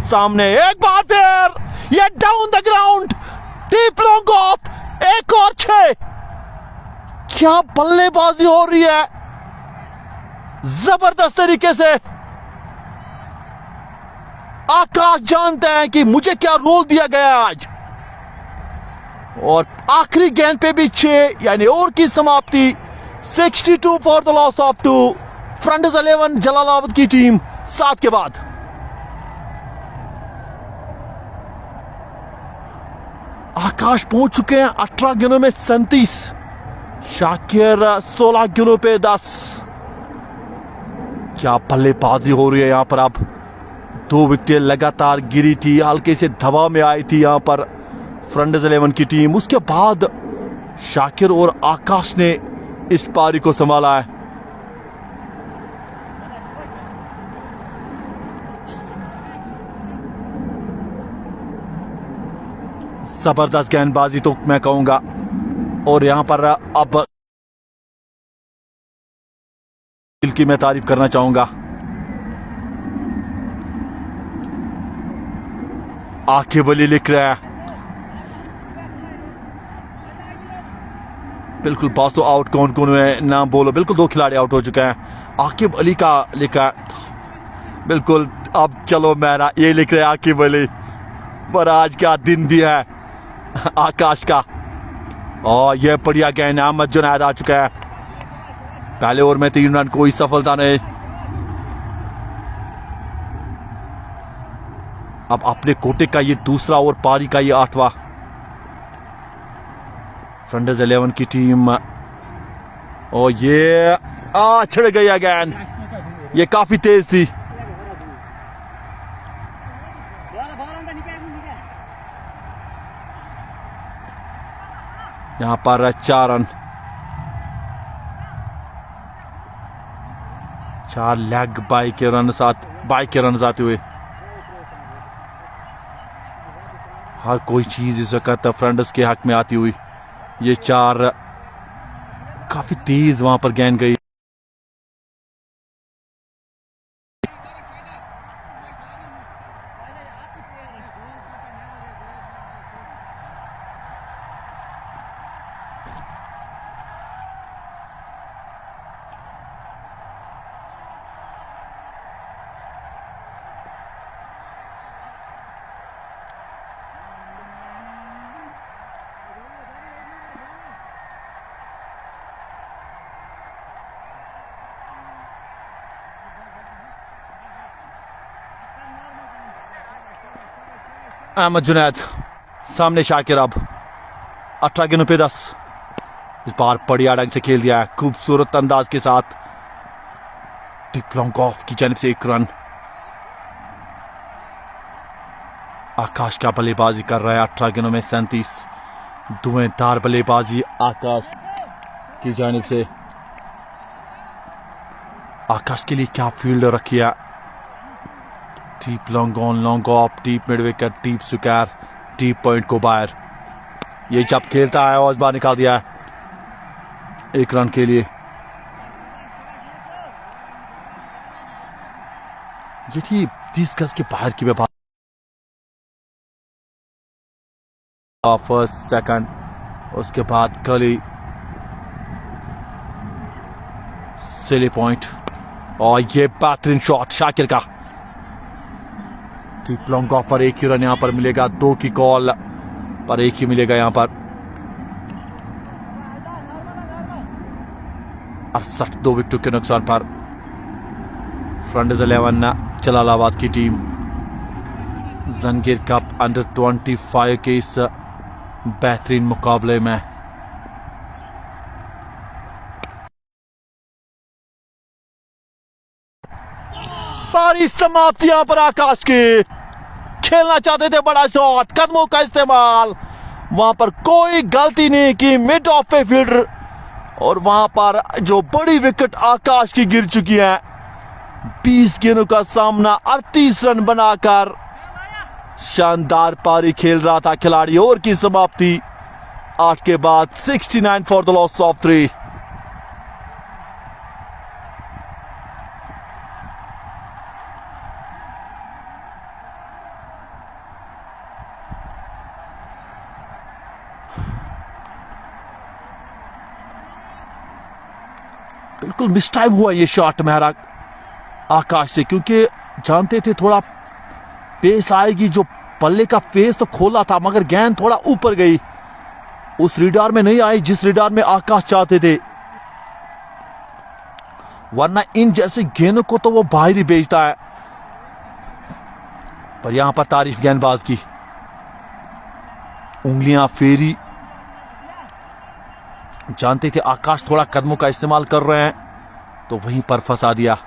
सामने, एक बार फिर ये down the ground, deep long off, एक और 6। क्या बल्लेबाजी हो रही है जबरदस्त तरीके से। आकाश जानते हैं कि मुझे क्या रोल दिया गया आज, और आखिरी गेंद पे भी 6, यानी ओवर की समाप्ति। 62 for the loss of 2। Front 11 Jalalabad की टीम 7 के बाद। आकाश पहुंच चुके हैं 18 गेंदों में 37। शाकिर 16 गेंदों पे 10। क्या बल्लेबाजी हो रही है यहां पर। अब 2 विकेट लगातार गिरी थी, हल्के से दबाव में आई थी यहां पर फ्रंट 11 की टीम। उसके बाद शाकिर और आकाश ने इस पारी को संभाला है। जबरदस्त गेंदबाजी तो मैं कहूंगा, और यहां पर अब दिल की मैं तारीफ करना चाहूंगा। आके बली लिख रहा है, बिल्कुल बासो आउट। कौन कौन हुए नाम बोलो। बिल्कुल 2 खिलाड़ी आउट हो चुके हैं। आकिब अली का लिखा है बिल्कुल। अब चलो मेरा ये लिख रहे हैं आकिब अली, पर आज क्या दिन भी है आकाश का। और ये बढ़िया गेंद, अहमद जुनैद आ चुका है। पहले ओवर में 3 रन, कोई सफलता नहीं। अब अपने कोटे का ये दूसरा ओवर, पारी का ये 8वां। फ्रंट 11 की टीम, और ये छिड़ गई गेंद, ये काफी तेज थी। यहां पर 4 रन, 4 लेग बाई के रन आते हुए। हर कोई चीज इस वक्त फ्रंट्स के हक में आती हुई। ये 4 काफी तेज वहां पर गेंद गई। अहमद जुनैद, सामने शाकिर। अब 18 गेंदों पे 10। इस बार बढ़िया ढंग से खेल दिया है, खूबसूरत अंदाज के साथ। डीप लॉन्ग ऑफ की जानिब से 1 रन। आकाश क्या बल्लेबाजी कर रहा है। 18 गेंदों में 37। धुएंधार बल्लेबाजी आकाश की जानिब से। आकाश के लिए क्या फील्ड रखी है। Deep long on long off, deep mid wicket, deep square, deep point को बाहर। ये जब खेलता है और इस बार निकाल दिया है 1 रन के लिए। ये थी 30 गज के बाहर की बात। फर्स्ट सेकंड, उसके बाद गली सिली पॉइंट, और ये बेहतरीन शॉट शाकिर का। डीप लॉन्ग ऑफ पर एक ही रन यहां पर मिलेगा, 2 की कॉल पर एक ही मिलेगा यहां पर। 68, 2 विकेटों के नुकसान पर फ्रंट 11 जलालाबाद की टीम जंगीर कप अंडर 25 के इस बेहतरीन मुकाबले में। पारी समाप्ति यहां पर आकाश की। खेलना चाहते थे बड़ा शॉट, कदमों का इस्तेमाल, वहां पर कोई गलती नहीं की मिड ऑफ पे फील्डर, और वहां पर जो बड़ी विकेट आकाश की गिर चुकी है। 20 गेंदों का सामना 38 रन बनाकर शानदार पारी खेल रहा था खिलाड़ी। ओवर की समाप्ति 8 के बाद 69 फॉर द लॉस ऑफ 3। बिल्कुल मिस टाइम हुआ ये शॉट मेहरा आकाश से, क्योंकि जानते थे थोड़ा पेस आएगी, जो पल्ले का फेस तो खोला था मगर गेंद थोड़ा ऊपर गई, उस रिडार में नहीं आई जिस रिडार में आकाश चाहते थे, वरना इन जैसे गेंदों को तो वो बाहर ही भेजता है। पर यहां पर तारीफ गेंदबाज की, उंगलियां फेरी, जानते थे आकाश थोड़ा कदमों का इस्तेमाल कर रहे हैं तो वहीं पर फंसा दिया।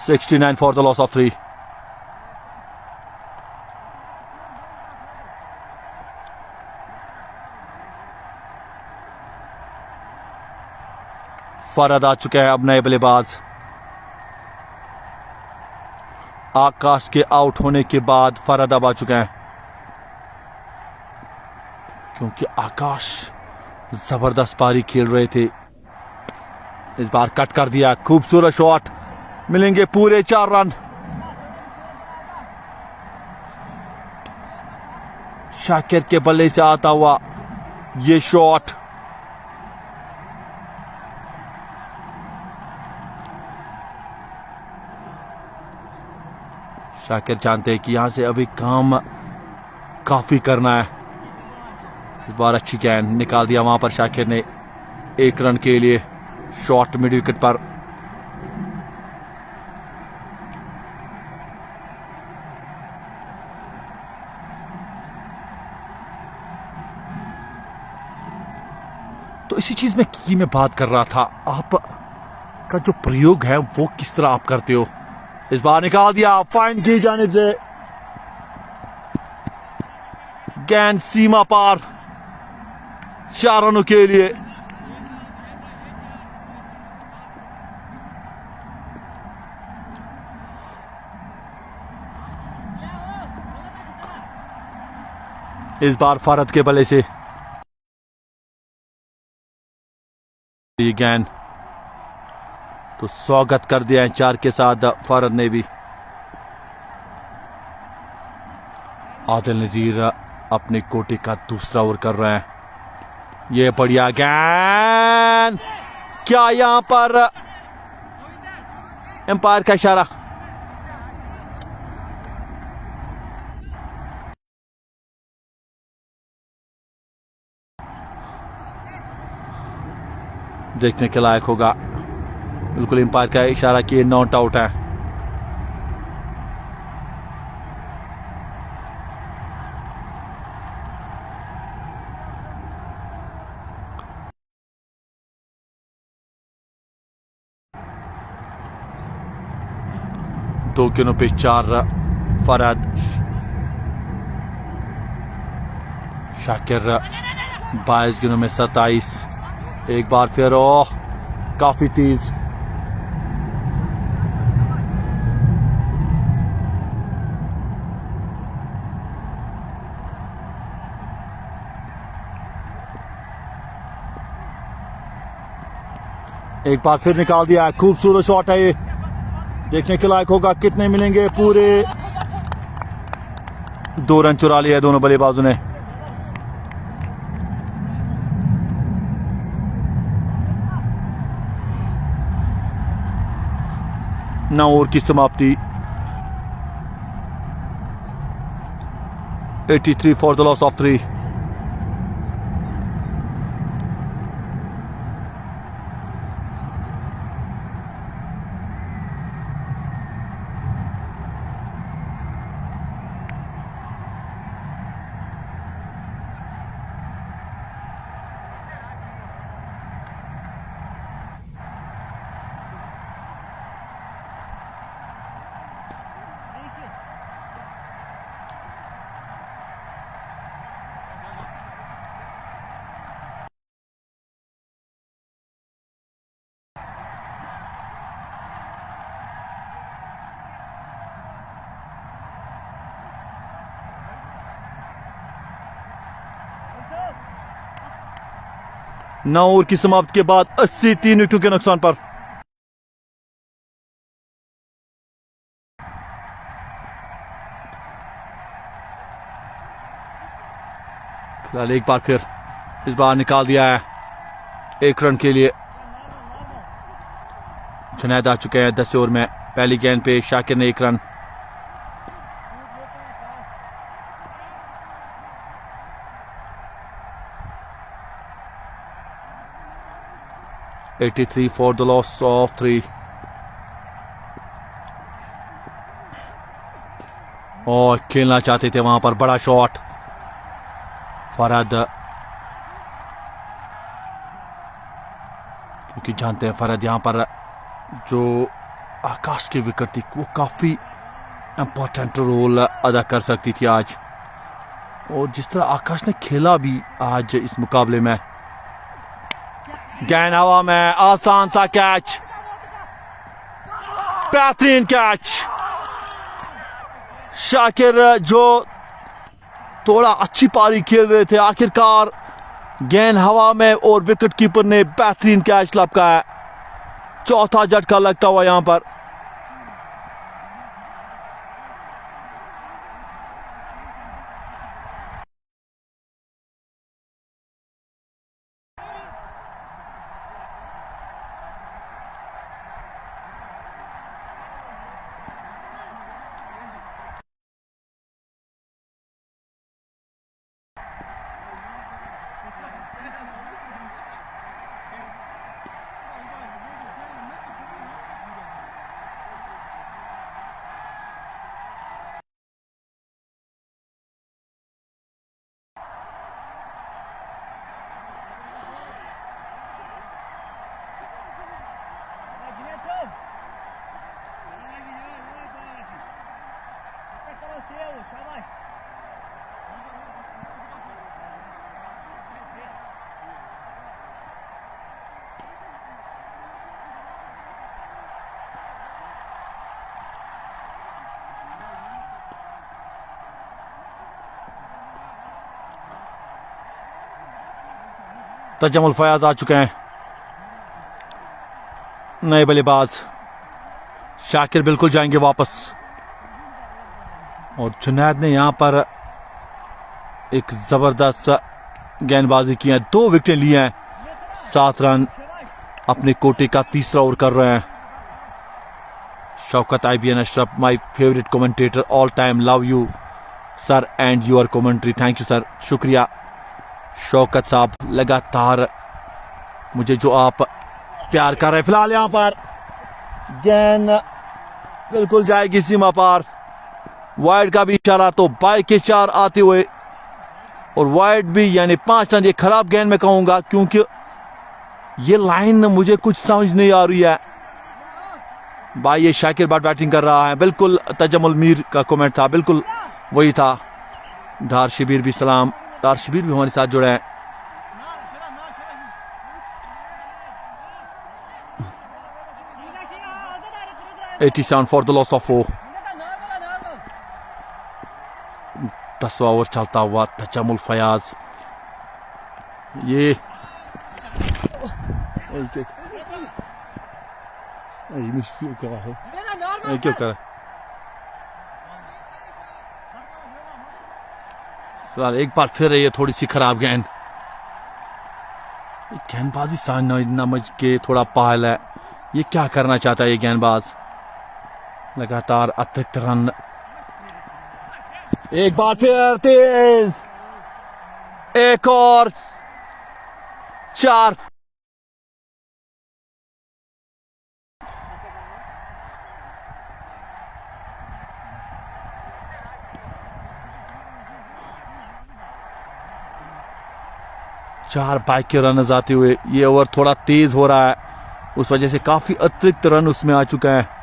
$69 for the loss of 3. Farad आ चुके हैं अब नए बल्लेबाज। आकाश के आउट होने के बाद फरद अब आ चुके हैं, क्योंकि आकाश जबरदस्त पारी खेल रहे थे। इस बार कट कर दिया, खूबसूरत शॉट, मिलेंगे पूरे 4 रन। शाकिर के बल्ले से आता हुआ ये शॉट, शाकिर जानते हैं कि यहां से अभी काम काफी करना है। इस बार अच्छी गेंद निकाल दिया वहां पर शाकिर ने 1 रन के लिए, शॉट मिड विकेट पर। तो इसी चीज में की मैं बात कर रहा था, आप का जो प्रयोग है वो किस तरह आप करते हो। इस बार निकाल दिया फाइन की जानिब से, गेंद सीमा पार, 4 रनों के लिए। इस बार फरद के बल्ले से ये गेंद, तो स्वागत कर दिया है 4 के साथ फरद ने भी। आदिल नजीर अपने कोटे का दूसरा ओवर कर रहे हैं। ये बढ़िया गेंद, क्या यहां पर एम्पायर का इशारा, देखने के लायक होगा। बिल्कुल एम्पायर का इशारा किए नॉट आउट है। दो गेंदों पे 4 फरद, शाकिर 22 गेंदों में 27। एक बार फिर ओह काफी तेज, एक बार फिर निकाल दिया। खूबसूरत शॉट है ये, देखने के लायक होगा। कितने मिलेंगे? पूरे 2 रन चुरा लिया दोनों बल्लेबाजों ने। 9 ओवर की समाप्ति। 83 for the loss of 3। Now over की समाप्ति के बाद 80 3 विकेटों के नुकसान पर। फिलहाल एक बार फिर इस बार निकाल दिया है 1 रन के लिए। जुनैद आ चुके हैं 10 ओवर में। पहली गेंद पे शाकिर ने 1 run. $83 for the loss of 3। और खेलना चाहते थे वहां पर बड़ा शॉट फरहद, क्योंकि जानते हैं फरहद यहां पर जो आकाश की विकेट थी वो काफी इंपॉर्टेंट रोल अदा कर सकती थी आज। और जिस तरह आकाश ने खेला भी आज इस मुकाबले में, गेंद हवा में, आसान सा कैच, बेहतरीन कैच। शाकिर जो थोड़ा अच्छी पारी खेल रहे थे, आखिरकार गेंद हवा में और विकेट कीपर ने बेहतरीन कैच लपकाया। चौथा झटका लगता हुआ यहां पर। तजमुल फयाज आ चुके हैं, नए बल्लेबाज। शाकिर बिल्कुल जाएंगे वापस। और जुनैद ने यहां पर एक जबरदस्त गेंदबाजी की है, 2 विकेटें ली हैं, 7 रन अपने कोटे का तीसरा ओवर कर रहे हैं। Shaukat IBN Ashraf, my favourite commentator all time, love you sir and your commentary. Thank you sir, शुक्रिया शौकत साहब, लगातार मुझे जो आप प्यार कर रहे हैं। फिलहाल यहां पर गेंद बिल्कुल जाएगी सीमा पार। वाइड का भी इशारा, तो बाइक के 4 आते हुए और वाइड भी, यानी 5 रन। ये खराब गेंद में कहूंगा, क्योंकि ये लाइन मुझे कुछ समझ नहीं आ रही है। भाई ये शाकिर बाट बैटिंग कर रहा है, बिल्कुल तजमुल मीर का कमेंट था, बिल्कुल वही था। डार शबीर भी सलाम, डार शबीर भी हमारे साथ जुड़े हैं। $87 फॉर द लॉस ऑफ 4। 10वां ओवर चलता हुआ तजमुल फयाज, ये क्यों करा है, क्यों करा। फिलहाल एक बार फिर ये थोड़ी सी खराब गेंद। गेंदबाजी समझ के थोड़ा पायल है, ये क्या करना चाहता है ये गेंदबाज। लगातार अतिरिक्त रन, एक बार फिर तेज, एक और 4। चार बाइक के रन आते हुए ये ओवर थोड़ा तेज हो रहा है, उस वजह से काफी अतिरिक्त रन उसमें आ चुका है।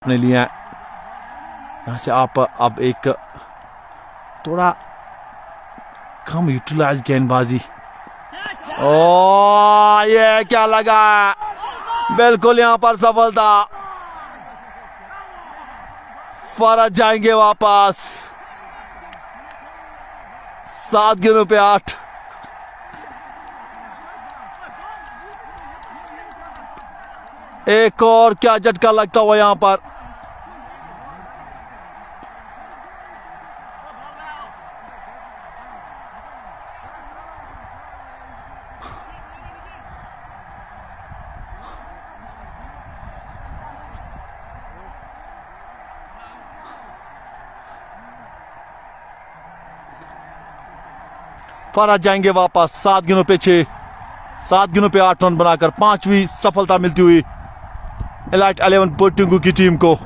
अपने लिए यहां से आप अब एक थोड़ा कम यूटिलाइज गेंदबाजी। ओ ये क्या लगा, बिल्कुल यहां पर सफलता। फरज जाएंगे वापस, 7 गेंदों पे 8। एक और क्या झटका लगता हुआ यहां पर। फरज जाएंगे वापस, 7 गेंदों पे 6, 7 गेंदों पे 8 रन बनाकर 5वीं सफलता मिलती हुई एलाइट 11 पोर्टिंगू की टीम को।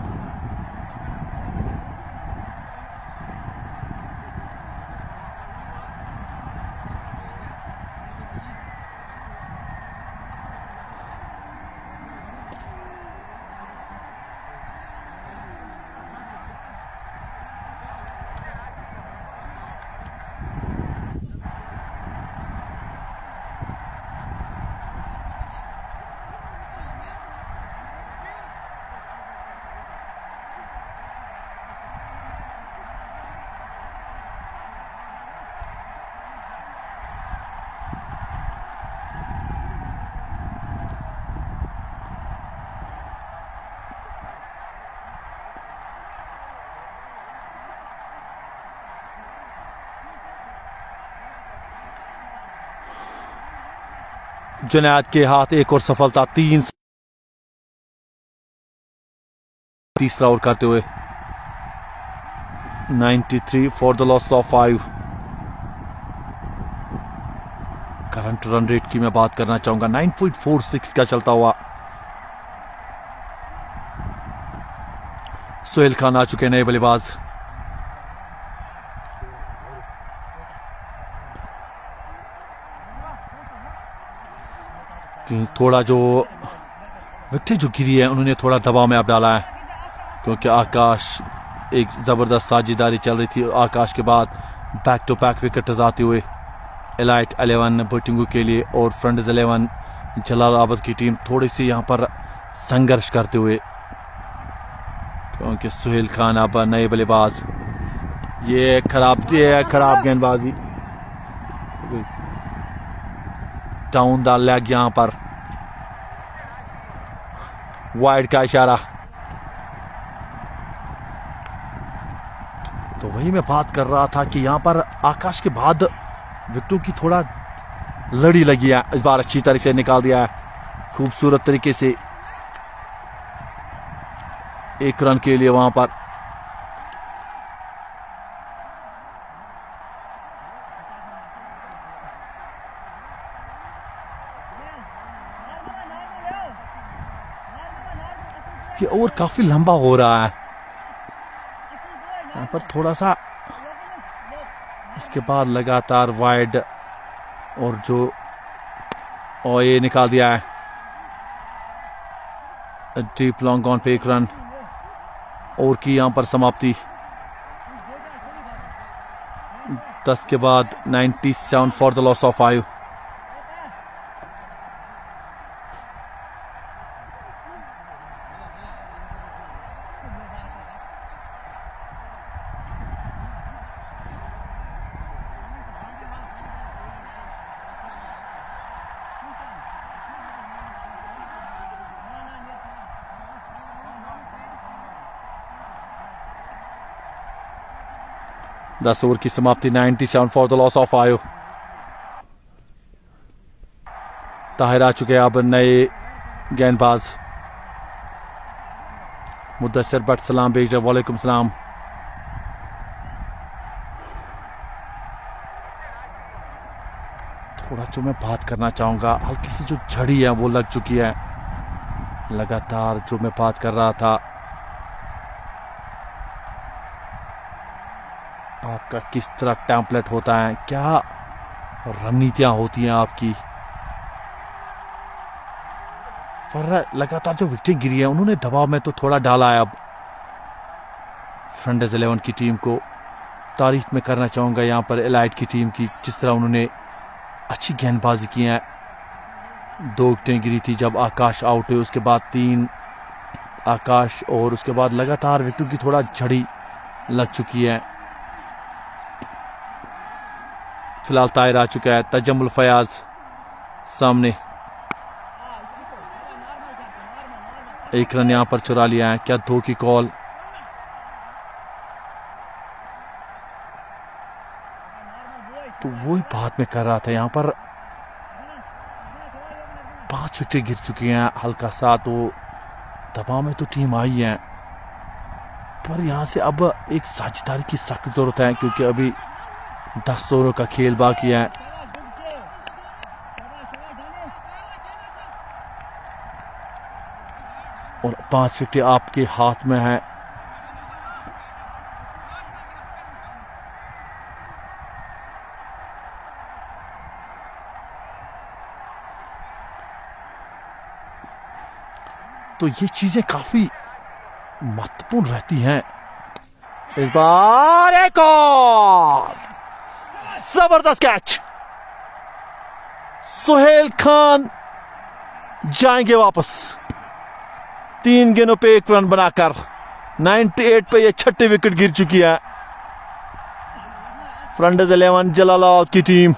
जुनैद के हाथ एक और सफलता, 3 तीसरा ओवर करते हुए 93 for the loss of 5। Current run rate की मैं बात करना चाहूंगा, 9.46 का चलता हुआ। सोहेल खान आ चुके नए बल्लेबाज। थोड़ा जो विकेट जो गिरी है उन्होंने थोड़ा दबाव में अब डाला है, क्योंकि आकाश एक ज़बरदस्त साझेदारी चल रही थी। आकाश के बाद बैक टू बैक विकेट आते हुए एलाइट 11 बोटिंगू के लिए, और फ्रेंड्स 11 जलालाबाद की टीम थोड़ी सी यहाँ पर संघर्ष करते हुए, क्योंकि सोहेल खान अब नए बल्लेबाज। ये खराब गेंदबाजी, डाउन द लेग, यहां पर वाइड का इशारा। तो वही मैं बात कर रहा था कि यहां पर आकाश के बाद विकेटों की थोड़ा लड़ी लगी है, इस बार अच्छी तरीके से निकाल दिया है, खूबसूरत तरीके से 1 रन के लिए वहां पर। ये ओवर काफी लंबा हो रहा है यहाँ पर, थोड़ा सा उसके बाद लगातार वाइड, और ये निकाल दिया है डीप लॉन्ग ऑन पे 1 रन। ओवर की यहां पर समाप्ति 10 के बाद 97 फॉर द लॉस ऑफ 5। दस ओवर की समाप्ति, 97 for the loss of 5। Tahir आ चुके हैं अब नए गेंदबाज। मुदस्सिर भट्ट सलाम भेज रहे, वालेकुम सलाम। थोड़ा जो मैं बात करना चाहूँगा, हल्की सी जो झड़ी है वो लग चुकी है। लगातार जो मैं बात कर रहा था, आपका किस तरह टेम्पलेट होता है, क्या रणनीतियाँ होती हैं आपकी। पर लगातार जो विकेटें गिरी है उन्होंने दबाव में तो थोड़ा डाला है। अब फ्रंटेज 11 की टीम को तारीफ में करना चाहूँगा यहाँ पर एलाइट की टीम की, जिस तरह उन्होंने अच्छी गेंदबाजी की है। 2 विकेटें गिरी थी जब आकाश आउट हुए, उसके बाद 3 आकाश, और उसके बाद लगातार विकेटों की थोड़ा झड़ी लग चुकी है। फिलहाल ताहिर आ चुका है, तजम्मुल फयाज सामने, 1 रन यहां पर चुरा लिया है। क्या 2 की कॉल? तो वही बात मैं कर रहा था, यहां पर 5 विकेटें गिर चुकी हैं। हल्का सा तो दबाव में तो टीम आई है, पर यहां से अब एक साझेदारी की सख्त जरूरत है, क्योंकि अभी 10 ओवरों का खेल बाकी है। और 5 विकेटें आपके हाथ में है। तो ये चीजें काफी महत्वपूर्ण रहती हैं। इस बार एक और जबरदस्त कैच, सुहेल खान जाएंगे वापस 3 गेंदों पे 1 रन बनाकर। 98 पे ये 6ठी विकेट गिर चुकी है फ्रंटेज 11 जलालाबाद की टीम।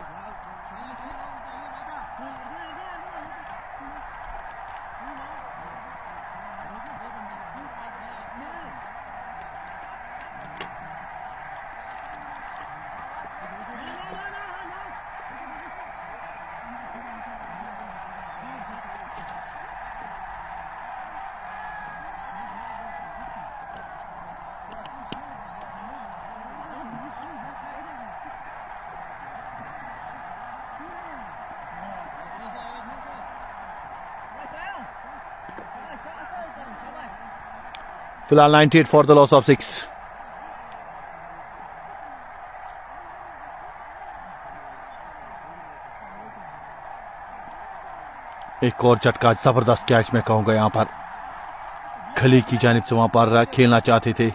फिलहाल 98 फॉर द लॉस ऑफ 6। एक और झटका, जबरदस्त कैच मैं कहूंगा यहां पर। खली की जानिब से वहां पर खेलना चाहते थे।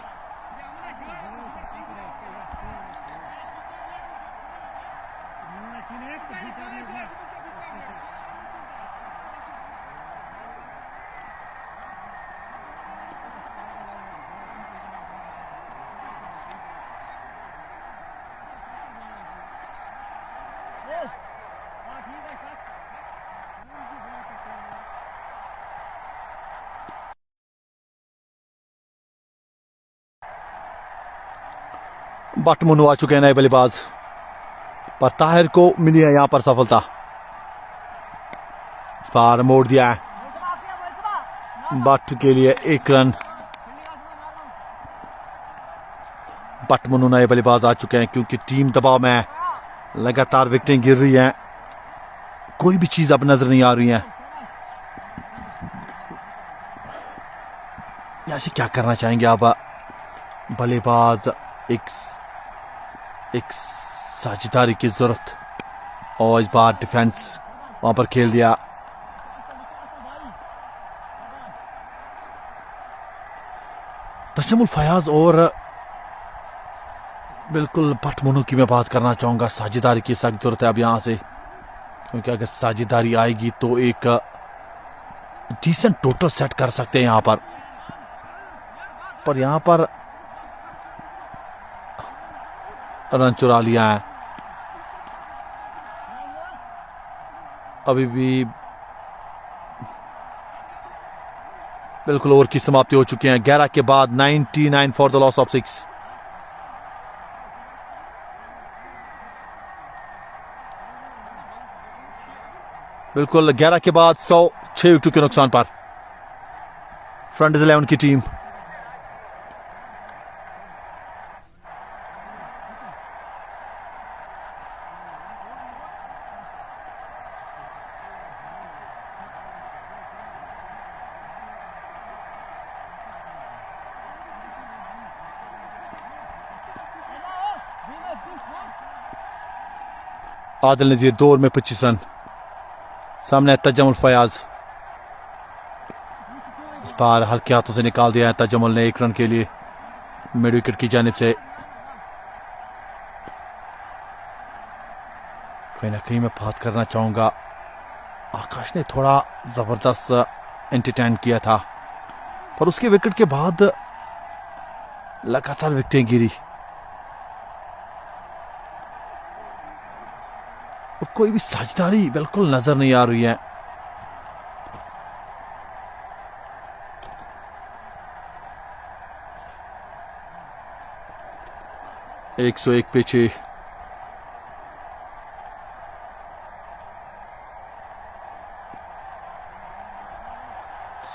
बट मुन्नू आ चुके हैं नए बल्लेबाज, पर ताहिर को मिली है यहां पर सफलता। इस बार मोड़ दिया है बट के लिए 1 रन। बट मुन्नू नए बल्लेबाज आ चुके हैं, क्योंकि टीम दबाव में है। लगातार विकेटें गिर रही हैं, कोई भी चीज अब नजर नहीं आ रही है। यहां से क्या करना चाहेंगे अब बल्लेबाज? एक साझेदारी की जरूरत, और इस बार डिफेंस वहां पर खेल दिया। तजम्मुल फयाज और बिल्कुल बट मुन्नू की मैं बात करना चाहूंगा। साझेदारी की सख्त जरूरत है अब यहां से, क्योंकि अगर साझेदारी आएगी तो एक डिसेंट टोटल सेट कर सकते हैं यहां पर यहां पर रन चुरा लिया है। अभी भी बिल्कुल ओवर की समाप्ति हो चुकी है 11 के बाद। 99 फॉर द लॉस ऑफ 6। बिल्कुल 11 के बाद 106 विकेटों के नुकसान पर फ्रंट 11 की टीम। आदिल नजीर 2 ओवर में 25 रन। सामने है तजमुल फयाज। इस बार हल्के हाथों से निकाल दिया है तजमुल ने 1 रन के लिए मिड विकेट की जानिब से। कहीं ना कहीं मैं बात करना चाहूंगा, आकाश ने थोड़ा जबरदस्त एंटरटेन किया था, पर उसके विकेट के बाद लगातार विकेटें गिरी और कोई भी साझेदारी बिल्कुल नजर नहीं आ रही है। एक 101 पे 6।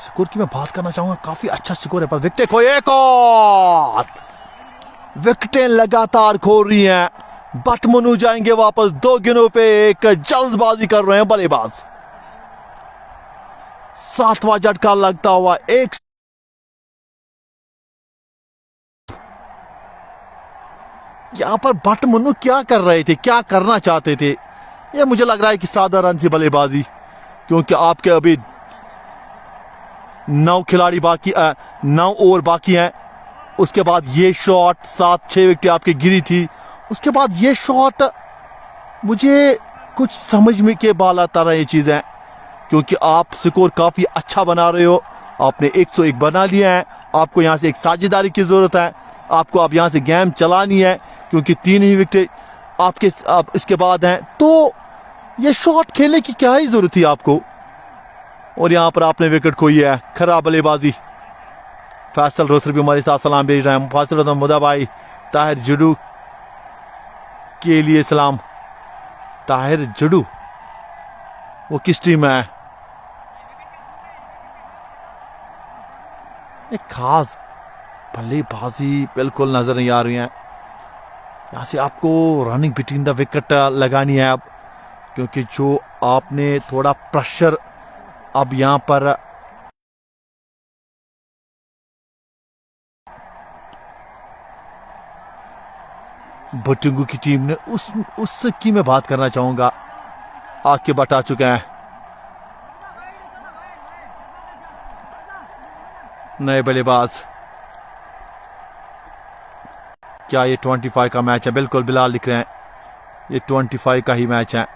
स्कोर की मैं बात करना चाहूंगा, काफी अच्छा स्कोर है, पर विकेट को एक और विकेटें लगातार खो रही हैं। बटमनू जाएंगे वापस। 2 गेंदों पे एक जल्दबाजी कर रहे हैं बल्लेबाज। 7वां झटका लगता हुआ एक यहां पर बटमनू क्या कर रहे थे, क्या करना चाहते थे? यह मुझे लग रहा है कि सादा रन से बल्लेबाजी, क्योंकि आपके अभी 9 खिलाड़ी बाकी 9 ओवर बाकी हैं। उसके बाद ये शॉट 7-6 विकेट आपकी गिरी थी। उसके बाद ये शॉट मुझे कुछ समझ में के बाल आता रहा ये चीजें, क्योंकि आप स्कोर काफी अच्छा बना रहे हो। आपने 101 बना लिया है। आपको यहां से एक साझेदारी की जरूरत है। आपको अब यहां से गेम चलानी है, क्योंकि 3 ही विकेट आपके इसके बाद हैं। तो ये शॉट खेलने की क्या ही जरूरत थी आपको, और यहां पर आपने विकेट खोई है। खराब बल्लेबाजी। फैसल रोथर भी हमारे साथ सलाम भेज रहे हैं। फासिल मुदा भाई, ताहिर जुडू के लिए सलाम। ताहिर जुडू वो किस टीम में है? एक खास बल्लेबाजी बिल्कुल नजर नहीं आ रही है। यहां से आपको रनिंग बिटवीन द विकेट लगानी है अब, क्योंकि जो आपने थोड़ा प्रेशर अब यहां पर बटुंगू की टीम ने उसकी मैं बात करना चाहूंगा। आग के बट आ चुके हैं नए बल्लेबाज। क्या ये 25 का मैच है? बिल्कुल बिलाल लिख रहे हैं, ये 25 का ही मैच है।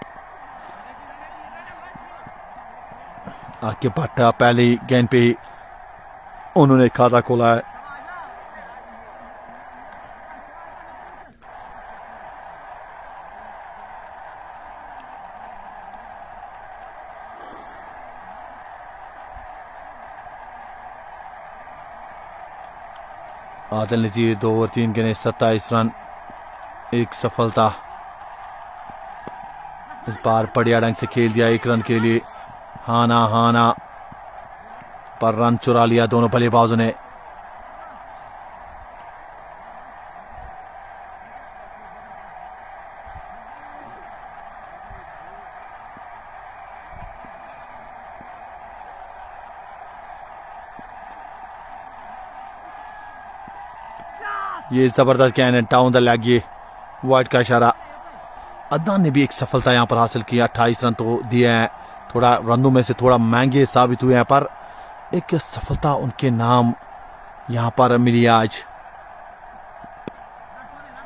आग के बट पहली गेंद पे ही उन्होंने खाता खोला है। आदिल नजीर 2 ओवर 3 गेंदें 27 रन, 1 सफलता। इस बार बढ़िया ढंग से खेल दिया 1 रन के लिए। हाना पर रन चुरा लिया दोनों बल्लेबाजों ने। ये जबरदस्त कैन है, डाउन द लेग, ये वाइड का इशारा। अदनान ने भी एक सफलता यहां पर हासिल की। 28 रन तो दिए हैं, थोड़ा रनों में से थोड़ा महंगे साबित हुए हैं, पर एक सफलता उनके नाम यहां पर मिली आज।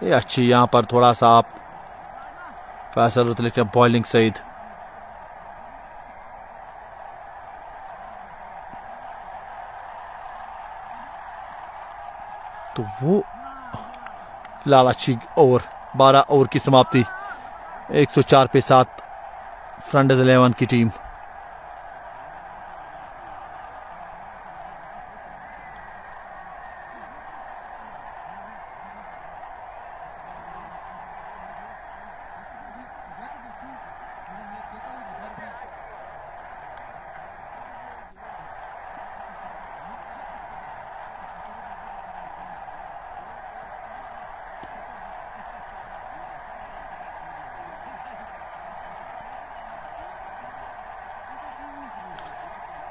ये अच्छी यहां पर थोड़ा सा आप फैसल लिखते हैं बॉलिंग सईद। तो वो फिलहाल अच्छी ओवर 12 ओवर की समाप्ति। 104 पे 7 फ्रंट 11 की टीम।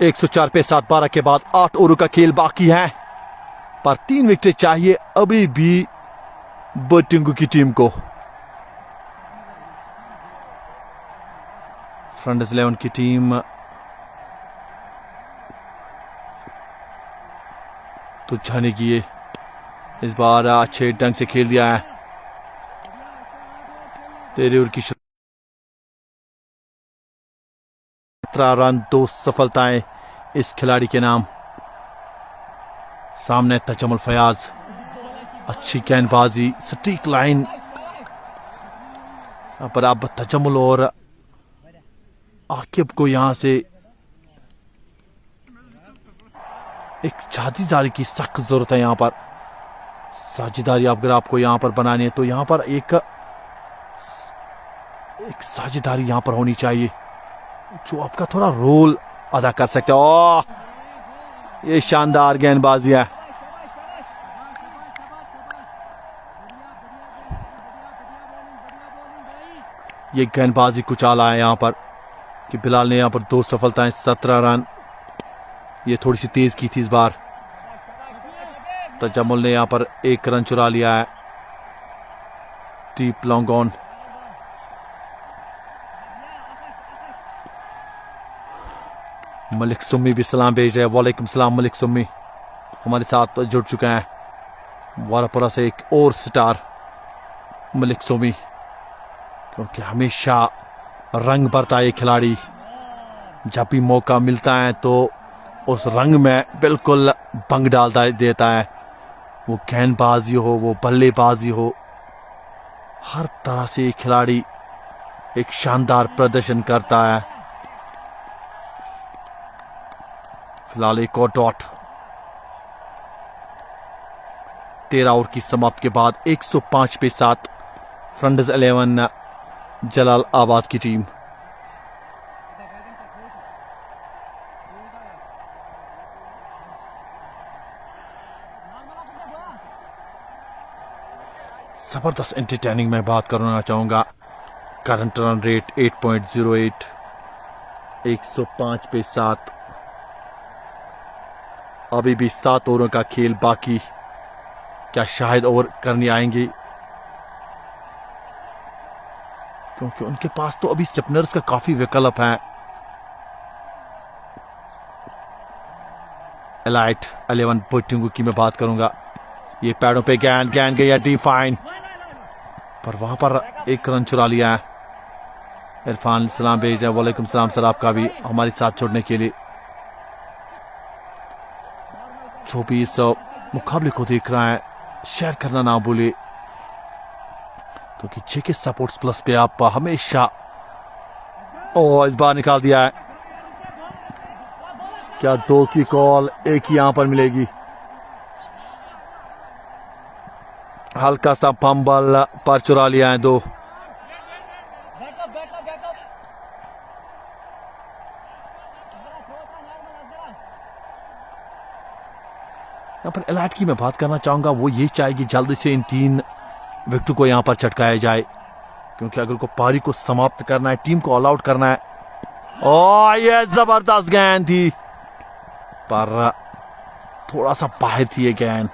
104 पे 7-12 के बाद 8 ओवर का खेल बाकी है, पर 3 विकेट चाहिए अभी भी बटिंगू की टीम को। फ्रंट 11 की टीम तो जाने की ये इस बार अच्छे ढंग से खेल दिया है। 13 ओवर की 17 रन, 2 सफलताएं इस खिलाड़ी के नाम। सामने तजम्मुल फयाज, अच्छी गेंदबाजी, सटीक लाइन पर अब तजम्मुल और आकिब को यहां से एक साझेदारी की सख्त जरूरत है। यहां पर साझेदारी अगर आपको यहां पर बनानी है तो यहां पर एक साझेदारी यहां पर होनी चाहिए जो आपका थोड़ा रोल अदा कर सकते हो। ये शानदार गेंदबाजी है। ये गेंदबाजी कुछ आला है यहां पर कि बिलाल ने यहां पर 2 सफलताएं, 17 रन। ये थोड़ी सी तेज की थी इस बार। तजम्मुल ने यहां पर 1 रन चुरा लिया है। डीप लॉन्ग ऑन, मलिक सुम्मी भी सलाम भेज रहे हैं। वालेकुम सलाम मलिक सुम्मी हमारे साथ जुड़ चुके हैं। वारापुरा से एक और स्टार मलिक सुम्मी, क्योंकि हमेशा रंग भरता है ये खिलाड़ी। जब भी मौका मिलता है तो उस रंग में बिल्कुल भंग डालता देता है। वो गेंदबाजी हो, वो बल्लेबाजी हो, हर तरह से ये खिलाड़ी एक शानदार प्रदर्शन करता है। फिलहाल एक और डॉट। 13 ओवर की समाप्ति के बाद 105 पे 7 फ्रंट 11 जलालाबाद की टीम। जबरदस्त एंटरटेनिंग में बात करना चाहूंगा। करंट रन रेट 8.08, 105 पे 7। अभी भी 7 ओवरों का खेल बाकी। क्या शायद ओवर करने आएंगे, क्योंकि उनके पास तो अभी स्पिनर्स का काफी विकल्प है। एलाइट 11 बटिंगू की मैं बात करूंगा। ये पैडों पे गेंद गई डी फाइन, पर वहां पर 1 रन चुरा लिया है। इरफान सलाम भेज रहे हैं। वालेकुम सलाम सर, आपका भी हमारे साथ छोड़ने के लिए। जो भी इस मुकाबले को देख रहा है शेयर करना ना भूले, क्योंकि जेके सपोर्ट्स प्लस पे आप हमेशा इस बार निकाल दिया है। क्या 2 की कॉल 1 ही यहां पर मिलेगी। हल्का सा फंबल पर चुरा लिया है 2। यहां पर एलाइट की मैं बात करना चाहूंगा। वो ये चाहेगी जल्दी से इन 3 विकेट को यहां पर चटकाया जाए, क्योंकि अगर को पारी को समाप्त करना है, टीम को ऑल आउट करना है। ये जबरदस्त गेंद थी, पर थोड़ा सा बाहर थी ये गेंद।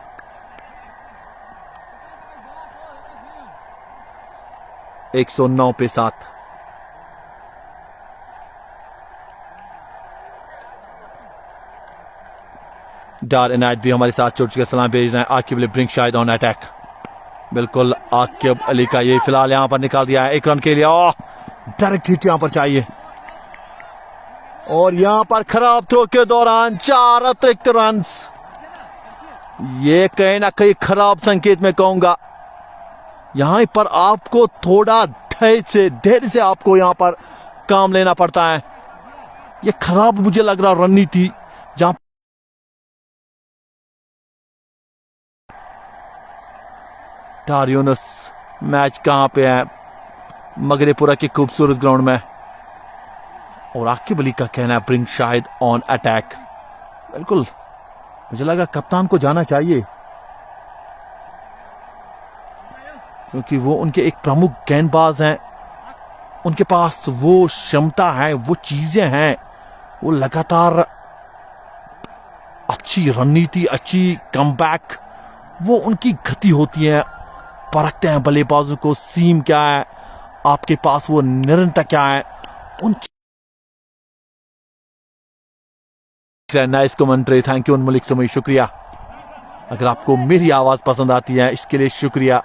एक 109 पे 7। डार इनायत भी हमारे साथ जुड़ चुके, सलाम भेज रहे हैं। आकिब अली ब्रिंग शायद ऑन अटैक। बिल्कुल आकिब अली का ये फिलहाल यहां पर निकाल दिया है 1 रन के लिए। डायरेक्ट हिट यहां पर चाहिए, और यहां पर खराब थ्रो के दौरान 4 अतिरिक्त रन। ये कहीं ना कहीं खराब संकेत में कहूंगा। यहां पर आपको थोड़ा धैर्य से आपको यहां पर काम लेना पड़ता है। ये खराब मुझे लग रहा रणनीति, जहां डार यूनुस मैच कहां पे है, मगरेपुरा की खूबसूरत ग्राउंड में। और आकिब अली का कहना है ब्रिंग शाहिद ऑन अटैक। बिल्कुल मुझे लगा कप्तान को जाना चाहिए, क्योंकि वो उनके एक प्रमुख गेंदबाज हैं। उनके पास वो क्षमता है, वो चीजें हैं, वो लगातार अच्छी रणनीति, अच्छी कमबैक, वो उनकी गति होती है। परखते हैं बल्लेबाजों को, सीम क्या है आपके पास, वो निरंतर क्या है उन। Nice commentary, thank you Malik समय, शुक्रिया। अगर आपको मेरी आवाज पसंद आती है इसके लिए शुक्रिया।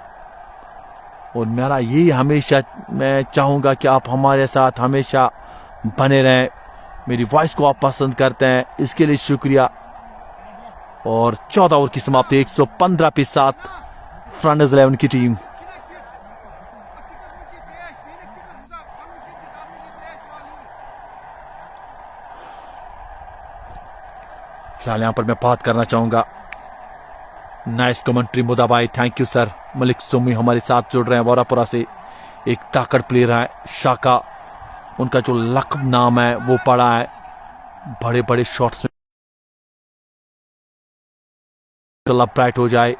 और मेरा यही हमेशा मैं चाहूंगा कि आप हमारे साथ हमेशा बने रहें। मेरी वॉइस को आप पसंद करते हैं इसके लिए शुक्रिया। और 14 ओवर की समाप्ति, 115 पे 7 फ्रंटर्स 11 की टीम। फिलहाल यहां पर मैं बात करना चाहूंगा। नाइस कमेंट्री मुदा भाई, thank you sir. Malik Sumi हमारे साथ जुड़ रहे हैं वारापुरा से, एक ताकड़ प्लेयर है शाका, उनका जो लकब नाम है वो पड़ा है। बड़े बड़े शॉट्स में ब्राइट हो जाए,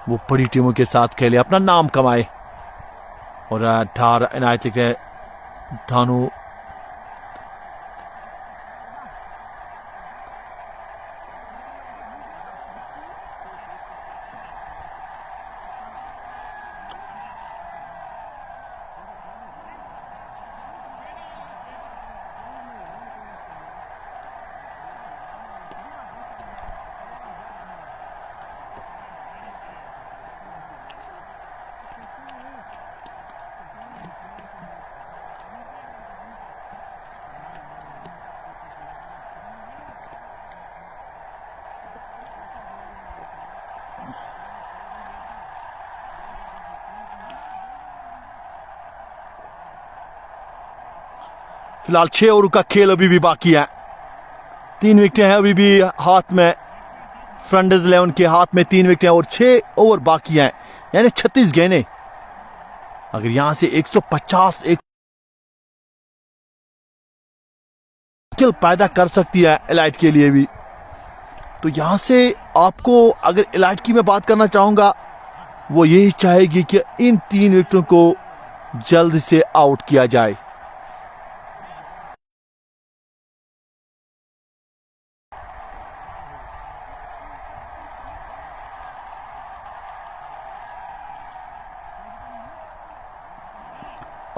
वो बड़ी टीमों के साथ खेले, अपना नाम कमाए। और ठार इनायत के धानु फिलहाल 6 ओवर का खेल अभी भी बाकी है। 3 विकेटें हैं अभी भी हाथ में, फ्रंटर्स 11 के हाथ में 3 विकेटें और 6 ओवर बाकी हैं, यानी 36 गेंदें। अगर यहां से 150 एक मुश्किल पैदा कर सकती है एलाइट के लिए भी, तो यहां से आपको, अगर एलाइट की मैं बात करना चाहूंगा, वो यही चाहेगी कि इन 3 विकेटों को जल्द से आउट किया जाए।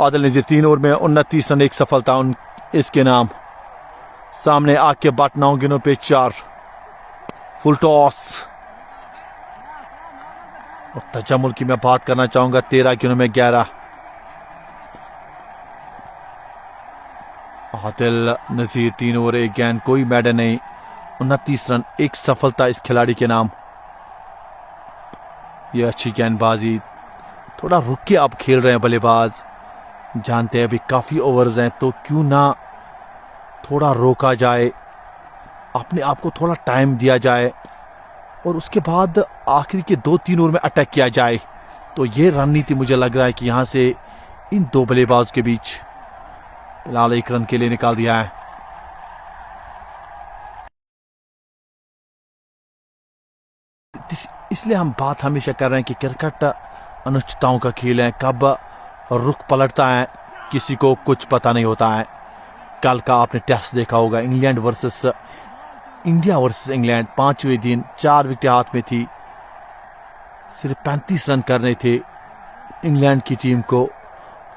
आदिल नजीर 3 ओवर में 29 रन, एक सफलता उन इसके नाम। सामने आके बट 9 गेंदों पे 4, फुल टॉस। और तजम्मुल की मैं बात करना चाहूंगा, 13 गेंदों में 11। आदिल नजीर 3 ओवर 1 गेंद, कोई मैडल नहीं, 29 रन, एक सफलता इस खिलाड़ी के नाम। ये अच्छी गेंदबाजी, थोड़ा रुक के आप खेल रहे हैं बल्लेबाज, जानते हैं अभी काफी ओवर्स हैं, तो क्यों ना थोड़ा रोका जाए, अपने आप को थोड़ा टाइम दिया जाए और उसके बाद आखिरी के 2-3 ओवर में अटैक किया जाए। तो ये रणनीति मुझे लग रहा है कि यहां से इन 2 बल्लेबाज के बीच फिलहाल 1 रन के लिए निकाल दिया है। इसलिए हम बात हमेशा कर रहे हैं कि क्रिकेट अनिश्चितताओं का खेल है, कब रुख पलटता है किसी को कुछ पता नहीं होता है। कल का आपने टेस्ट देखा होगा, England versus India versus England, 5वें दिन 4 विकेट हाथ में थी, सिर्फ 35 रन करने थे इंग्लैंड की टीम को,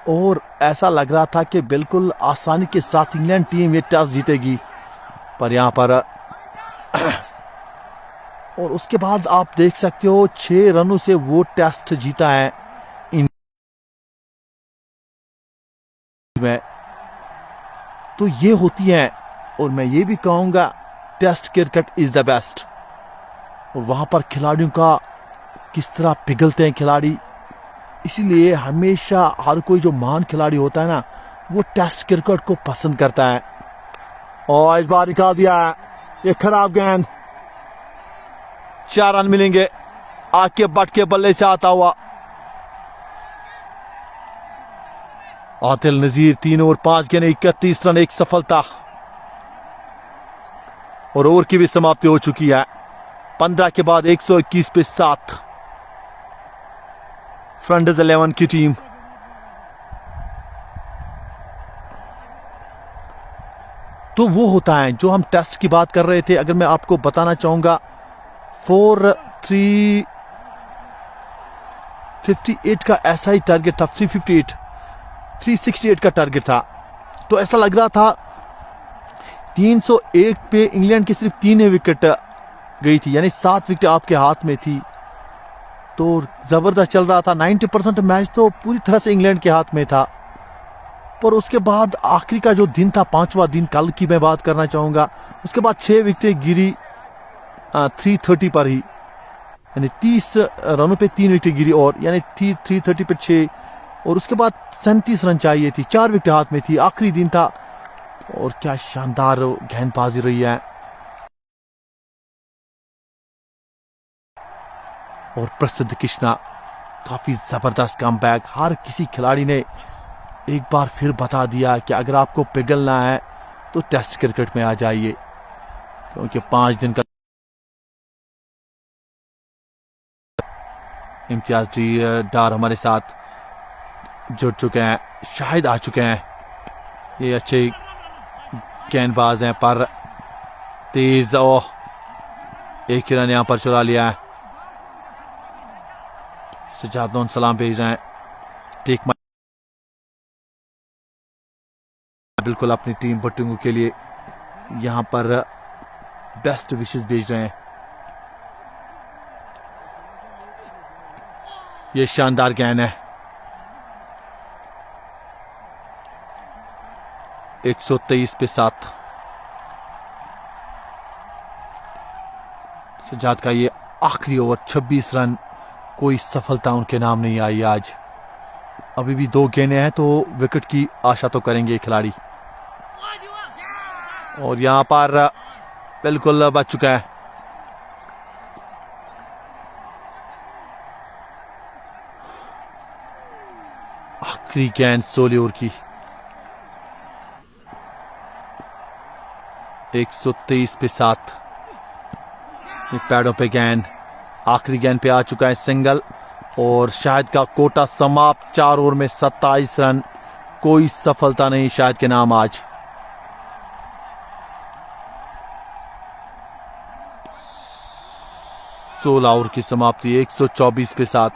और ऐसा लग रहा था कि बिल्कुल आसानी के साथ इंग्लैंड टीम ये टेस्ट जीतेगी, पर यहां पर और उसके बाद आप देख सकते हो 6 रनों से वो टेस्ट जीता है में। तो ये होती है, और मैं ये भी कहूंगा test cricket is the best. और वहां पर खिलाड़ियों का किस तरह पिघलते हैं खिलाड़ी, इसीलिए हमेशा हर कोई जो महान खिलाड़ी होता है ना, वो टेस्ट क्रिकेट को पसंद करता है। और इस बार निकाल दिया है, ये खराब गेंद, 4 रन मिलेंगे आके बट के बल्ले से आता हुआ। आदिल नजीर 3 ओवर 5 गेंद, 31 रन, एक सफलता। और ओवर की भी समाप्ति हो चुकी है, 15 के बाद 121 पे 7 फ्रंटर्स 11 की टीम। तो वो होता है जो हम टेस्ट की बात कर रहे थे। अगर मैं आपको बताना चाहूँगा 4-3-58 का ऐसा ही टारगेट था, 368 का टारगेट था। तो ऐसा लग रहा था 301 पे इंग्लैंड की सिर्फ 3 विकेट गई थी, यानी 7 विकेट आपके हाथ में थी। तो जबरदस्त चल रहा था, 90% मैच तो पूरी तरह से इंग्लैंड के हाथ में था। पर उसके बाद आखिरी का जो दिन था, 5वां दिन, कल की मैं बात करना चाहूँगा, उसके बाद 6 विकेटें गिरी 330 पर ही, यानी 30 रनों पे 3 विकेटें गिरी, और यानी 330 पे 6, और उसके बाद 37 रन चाहिए थी, 4 विकेट हाथ में थी, आखिरी दिन था। और क्या शानदार गेंदबाजी रही है। और प्रसिद्ध कृष्णा, काफी जबरदस्त कमबैक। हर किसी खिलाड़ी ने एक बार फिर बता दिया कि अगर आपको पिघलना है तो टेस्ट क्रिकेट में आ जाइए, क्योंकि 5 दिन का इम्तियाज डार हमारे साथ जुड़ चुके हैं, शायद आ चुके हैं। ये अच्छे गेंदबाज हैं, पर तेज, ओह एक ही रन यहां पर चुरा लिया है। सजाद लोन सलाम भेज रहे हैं, टेक माई, बिल्कुल अपनी टीम बटुंगू के लिए यहां पर बेस्ट विशेस भेज रहे हैं। ये शानदार गेंद है, 123 पे 7। सजाद का ये आखिरी ओवर, 26 रन, कोई सफलता उनके नाम नहीं आई आज। अभी भी 2 गेंदें हैं, तो विकेट की आशा तो करेंगे खिलाड़ी। और यहां पर बिल्कुल बच चुका है। आखिरी गेंद 16 ओवर की, 123 पे 7। ये पैडों पे गेंद, आखिरी गेंद पे आ चुका है सिंगल, और शाहिद का कोटा समाप्त। 4 ओवर में 27 रन, कोई सफलता नहीं शाहिद के नाम आज। सोलह ओवर की समाप्ति, 124 पे 7।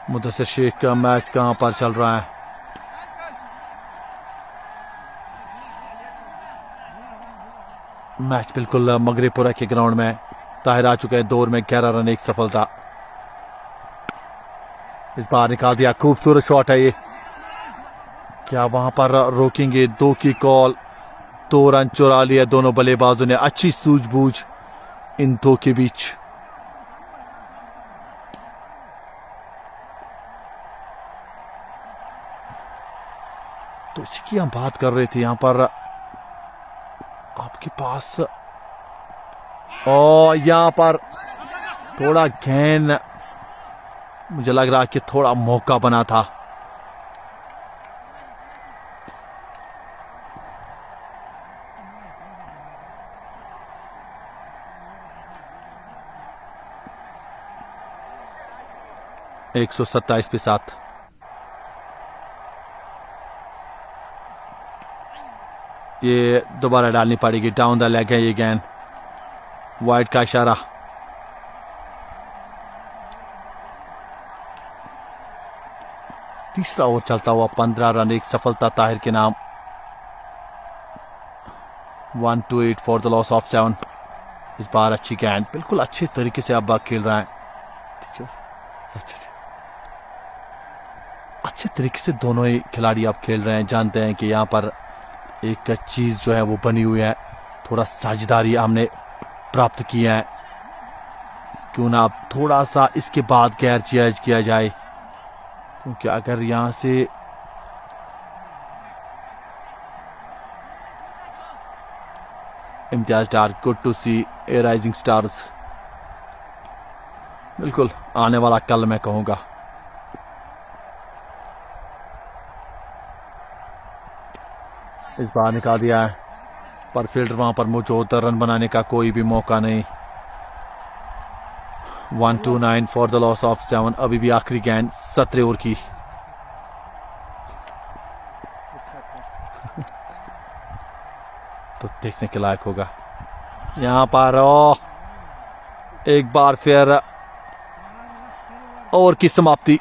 मुदस्सिर शेख का मैच कहां पर चल रहा है? मैच बिल्कुल मगरेपुरा के ग्राउंड में। ताहिर आ चुके हैं, 2 ओवर में 11 रन, 1 सफलता। इस बार निकाल दिया, खूबसूरत शॉट है ये। क्या वहां पर रोकेंगे? 2 की कॉल, 2 रन चुरा लिया दोनों बल्लेबाजों ने। अच्छी सूझबूझ इन 2 के बीच। तो इसकी हम बात कर रहे थे, यहां पर आपके पास, और यहां पर थोड़ा गेंद, मुझे लग रहा कि थोड़ा मौका बना था। एक 127 पे 7। ये दोबारा डालनी पड़ेगी, डाउन द लेग है ये गेंद, वाइड का इशारा। तीसरा ओवर चलता हुआ, 15 रन, 1 सफलता ताहिर के नाम। 128 फॉर द लॉस ऑफ 7। इस बार अच्छी गेंद, बिल्कुल अच्छे तरीके से अब खेल रहा है। अच्छे तरीके से दोनों ही खिलाड़ी अब खेल रहे हैं। जानते हैं कि यहाँ पर एक चीज जो है वो बनी हुई है, थोड़ा साझेदारी हमने प्राप्त की है। क्यों ना अब थोड़ा सा इसके बाद गैर जायज किया जाए, क्योंकि अगर यहां से Imtiyaz Dar, good to see a rising stars. बिल्कुल आने वाला कल मैं कहूंगा। इस बार निकाल दिया है, पर फील्डर वहां पर मौजूद, रन बनाने का कोई भी मौका नहीं। 1-2-9 फॉर द लॉस ऑफ 7। अभी भी आखिरी गेंद 17 ओवर की। तो देखने के लायक होगा यहां पर। एक बार फिर ओवर की समाप्ति।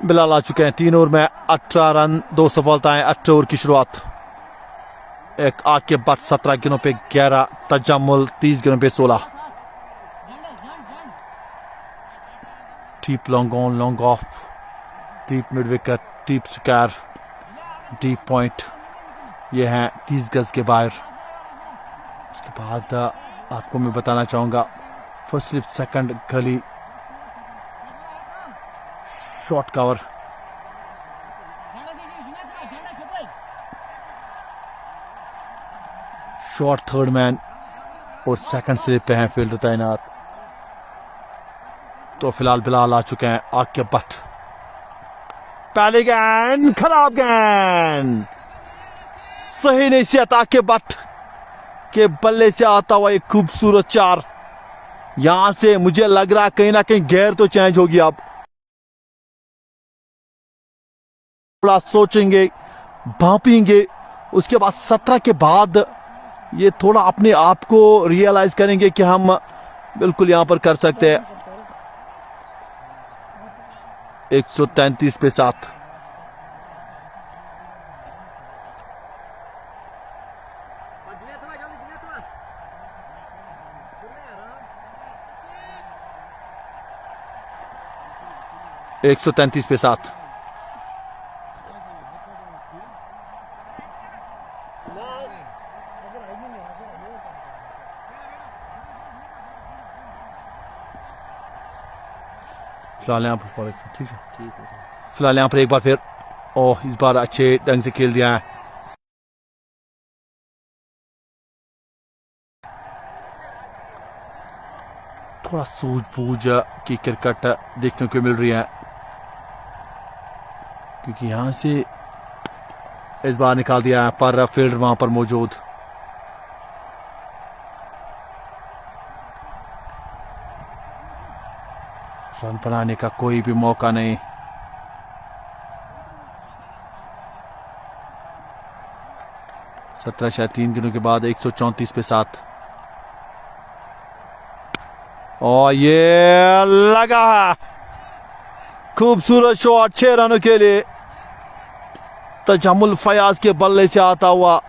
बिलाल आ चुके हैं 3 ओवर में 18 रन, 2 सफलताएं, 8 ओवर की शुरुआत। एक आग के बाद 17 गेंदों पे 11, तजम्मुल 30 गेंदों पे 16। Deep long on, long off, deep mid wicket, deep square, deep point. ये हैं 30 गज के बाहर। उसके बाद आपको मैं बताना चाहूंगा फर्स्ट स्लिप, सेकंड गली, short cover, short third man और सेकंड स्लिप पे हैं फील्डर तैनात। तो फिलहाल बिलाल आ चुके हैं आग के बट। पहली गेंद खराब गेंद, सही नहीं से आग के बट के बल्ले से आता हुआ एक खूबसूरत 4। यहां से मुझे लग रहा कहीं ना कहीं गेयर तो चेंज होगी। अब थोड़ा सोचेंगे, भापेंगे, उसके बाद 17 के बाद ये थोड़ा अपने आप को रियलाइज करेंगे कि हम बिल्कुल यहां पर कर सकते हैं। 133 पे 7। एक 133 पे 7। फिलहाल यहाँ पर ठीक है, फिलहाल यहाँ पर एक बार फिर इस बार अच्छे ढंग से खेल दिया है। थोड़ा सूझबूझ की क्रिकेट देखने को मिल रही है, क्योंकि यहां से इस बार निकाल दिया है पर फील्डर वहां पर मौजूद। रन बनाने का कोई भी मौका नहीं। सत्रह शायद 3 दिनों के बाद 134 पे 7। और ये लगा खूबसूरत शॉट 6 रनों के लिए। तजम्मुल फयाज के बल्ले से आता हुआ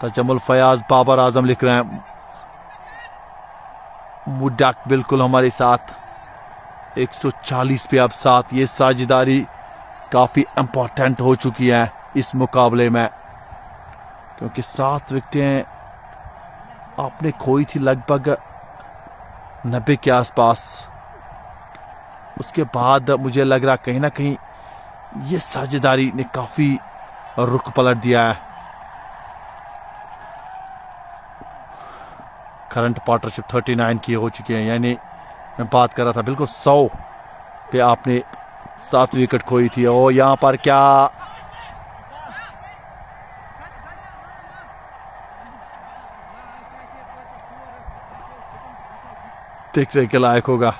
तजम्मुल फयाज, बाबर आजम लिख रहे हैं मुडक बिल्कुल हमारे साथ। 140 पे अब 7। ये साझेदारी काफी इंपॉर्टेंट हो चुकी है इस मुकाबले में, क्योंकि 7 विकेटें आपने खोई थी लगभग 90 के आसपास। उसके बाद मुझे लग रहा कहीं ना कहीं ये साझेदारी ने काफी रुख पलट दिया है। करंट पार्टनरशिप 39 की हो चुकी है, यानी मैं बात कर रहा था बिल्कुल 100 पे आपने 7 विकेट खोई थी। और यहाँ पर क्या देखने के लायक होगा।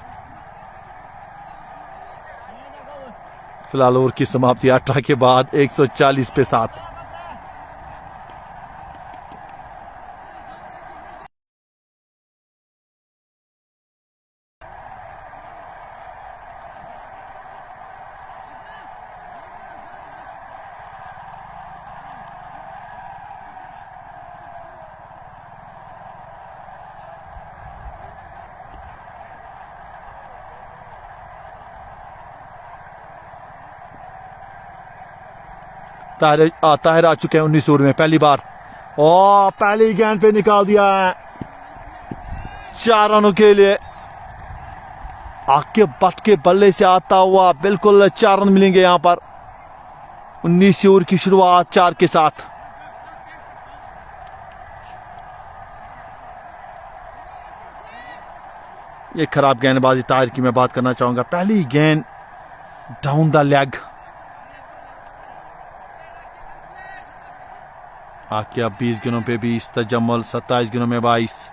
फिलहाल ओवर की समाप्ति 18 के बाद 140 पे 7। ताहिर आ चुके हैं 19 ओवर में पहली बार। और पहली गेंद पे निकाल दिया है 4 रनों के लिए। आके बट के बल्ले से आता हुआ बिल्कुल 4 रन मिलेंगे यहां पर। 19 ओवर की शुरुआत 4 के साथ। ये खराब गेंदबाजी ताहिर की मैं बात करना चाहूंगा। पहली गेंद डाउन द लेग। आके अब 20 गेंदों पे 20 तजम्मुल, 27 गेंदों में 22।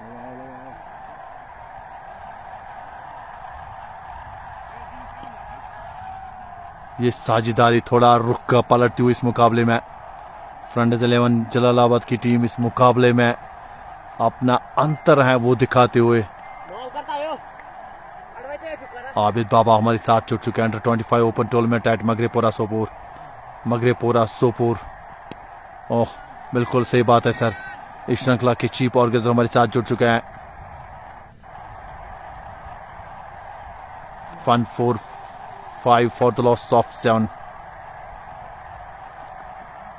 ये साझेदारी थोड़ा रुक पलटती हुई इस मुकाबले में। फ्रंट 11 जलालाबाद की टीम इस मुकाबले में अपना अंतर है वो दिखाते हुए। आबिद बाबा हमारे साथ जुड़ चुके हैं। Under 25 open tournament at Magrepora Sopore. ओह बिल्कुल सही बात है सर। इस श्रृंखला के चीफ ऑर्गेनाइजर हमारे साथ जुड़ चुके हैं। फन 4-5 for the loss of 7।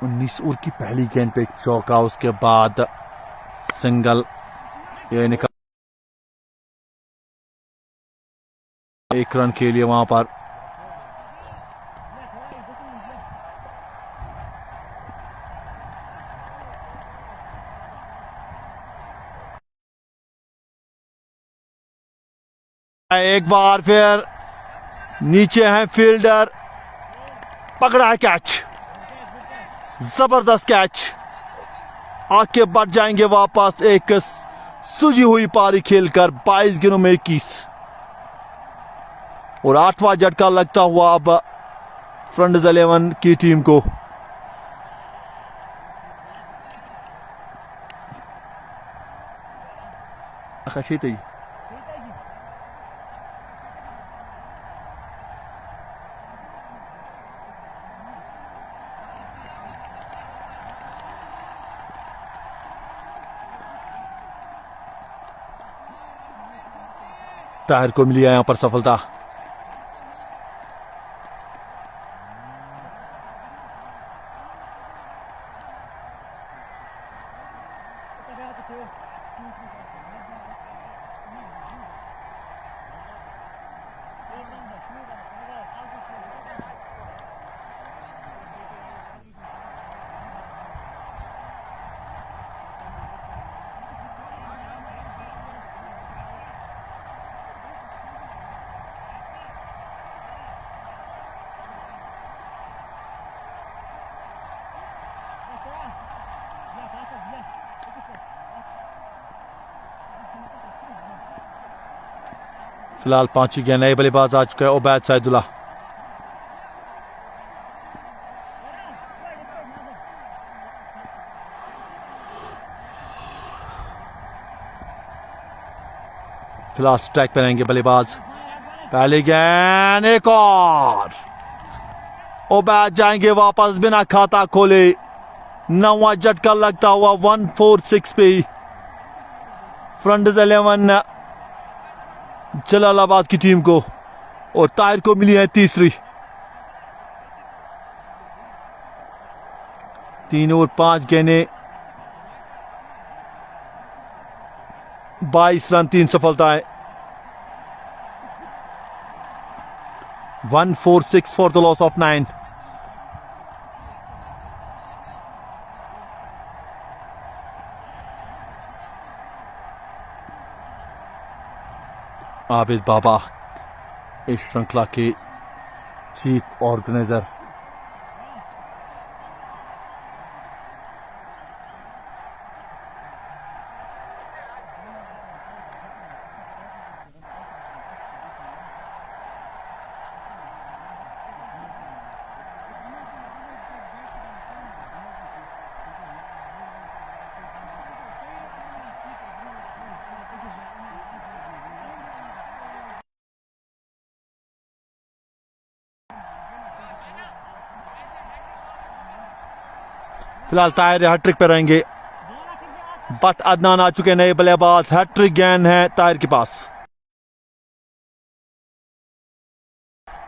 19 over की पहली गेंद पे चौका, उसके बाद सिंगल। ये निकाल 1 रन के लिए वहां पर। एक बार फिर नीचे है फील्डर, पकड़ा है कैच। जबरदस्त कैच। आके बढ़ जाएंगे वापस एक सुजी हुई पारी खेलकर 22 गेंदों में 21। और 8वां झटका लगता हुआ अब फ्रंट 11 की टीम को। ताहिर को मिली है यहां पर सफलता। फिलहाल 5वीं गेंद नए बल्लेबाज आ चुका है उबैद सैदुल्ला। फिलहाल स्ट्राइक पर रहेंगे बल्लेबाज। पहली गेंद एक और। उबैद जाएंगे वापस बिना खाता खोले। 9वां झटका लगता हुआ 146 पे फ्रंट 11 जलालाबाद की टीम को। और ताहिर को मिली है तीसरी। 3 ओवर 5 गेंदें 22 रन 3 सफलताएं। 146 for the loss of 9। Abid Baba इस श्रृंखला के चीफ ऑर्गेनाइजर। फिलहाल ताहिर हैट्रिक पे रहेंगे, बट अदनान आ चुके नए बल्लेबाज। हैट्रिक गेंद है ताहिर के पास।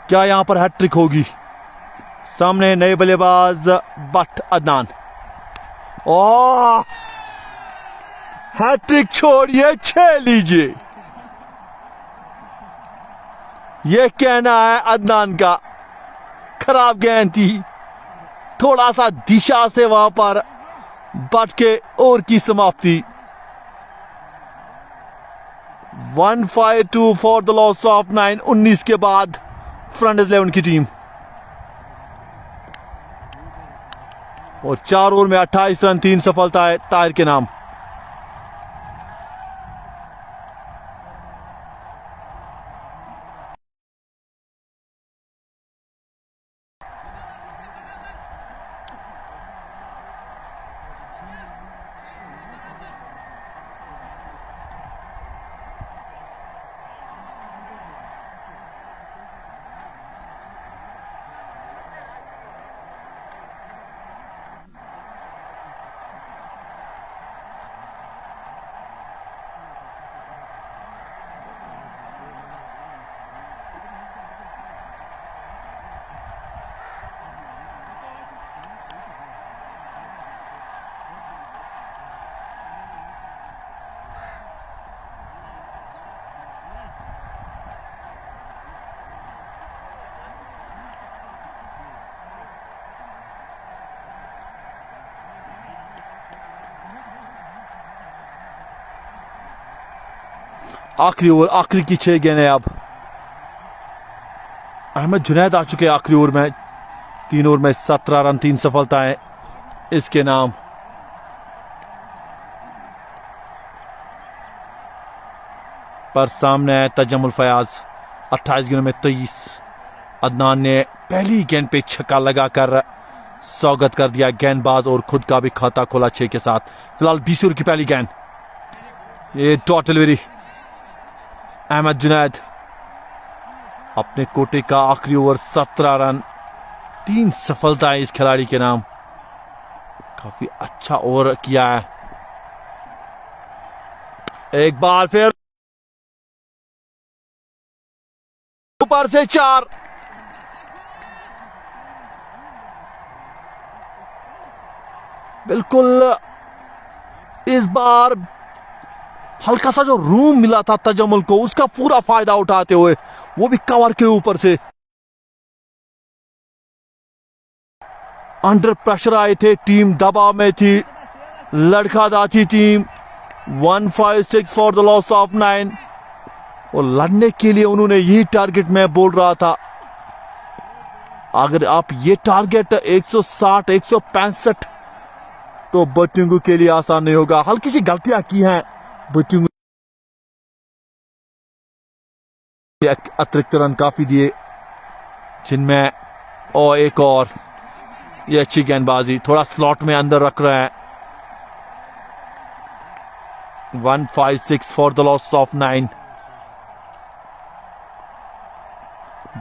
क्या यहां पर हैट्रिक होगी? सामने नए बल्लेबाज बट अदनान। ओह, हैट्रिक छोड़िए, 6 लीजिए। यह कहना है अदनान का। खराब गेंद थी, थोड़ा सा दिशा से वहां पर बट के ओवर की समाप्ति। 152 फॉर द लॉस ऑफ 9। 19 के बाद फ्रंट 11 की टीम। और 4 ओवर में 28 रन, 3 सफलता है ताहिर के नाम। आखिरी ओवर, आखिरी की 6 गेंदें। अब अहमद जुनैद आ चुके आखिरी ओवर में। 3 ओवर में 17 रन, 3 सफलताएं इसके नाम। पर सामने है तजम्मुल फयाज। 28 गेंदों में 23। अदनान ने पहली गेंद पे छक्का लगाकर स्वागत कर दिया गेंदबाज और खुद का भी खाता खोला 6 के साथ। फिलहाल 20 ओवर की पहली गेंद, ये डॉट डिलीवरी। अहमद जुनैद अपने कोटे का आखिरी ओवर, 17 रन, 3 सफलताएं इस खिलाड़ी के नाम। काफी अच्छा ओवर किया है। एक बार फिर ऊपर से 4। बिल्कुल इस बार हल्का सा जो रूम मिला था तजम्मुल को, उसका पूरा फायदा उठाते हुए, वो भी कवर के ऊपर से अंडर प्रेशर आए थे। टीम दबाव में थी, लड़खड़ाती थी team. 156 for the loss of 9। और लड़ने के लिए उन्होंने यही टारगेट मैं बोल रहा था। अगर आप ये टारगेट 160, 165 तो बट्टिंगू के लिए आसान नहीं होगा। हल्की सी गलतियां की हैं बट्टिंगू, अतिरिक्त रन काफी दिए जिनमें, और एक और ये अच्छी गेंदबाजी, थोड़ा स्लॉट में अंदर रख रहे हैं। 156 फॉर द लॉस ऑफ 9।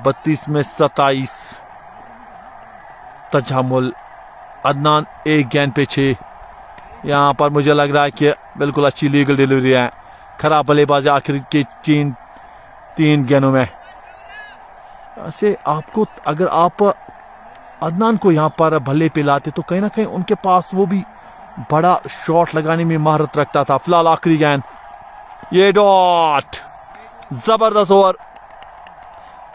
32 में 27। तजम्मुल। अदनान एक गेंद पे 6। यहां पर मुझे लग रहा है कि बिल्कुल अच्छी लीगल डिलीवरी है। खराब बल्लेबाजी आखिर के 3 गेंदों में। ऐसे आपको, अगर आप अदनान को यहां पर भल्ले पे लाते तो कहीं ना कहीं उनके पास वो भी बड़ा शॉट लगाने में महारत रखता था। फिलहाल आखिरी गेंद, ये डॉट, जबरदस्त ओवर।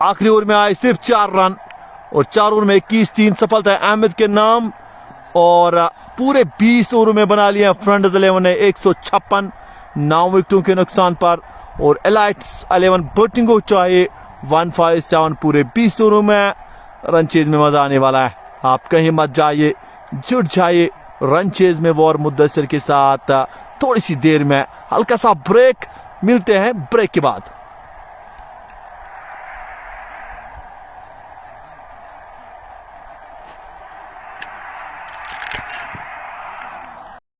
आखिरी ओवर में आए सिर्फ 4 रन और 4 ओवर में 21, 3 सफलता है अहमद के नाम। और पूरे 20 ओवर में बना लिया फ्रंट 11 ने 156, 9 विकेटों के नुकसान पर। और एलाइट्स 11 बैटिंग को चाहिए 157 पूरे 20 ओवरों में। रन चेज में मजा आने वाला है, आप कहीं मत जाइए, जुट जाइए रन चेज में वॉर मुद्दसर के साथ। थोड़ी सी देर में हल्का सा ब्रेक, मिलते हैं ब्रेक के बाद।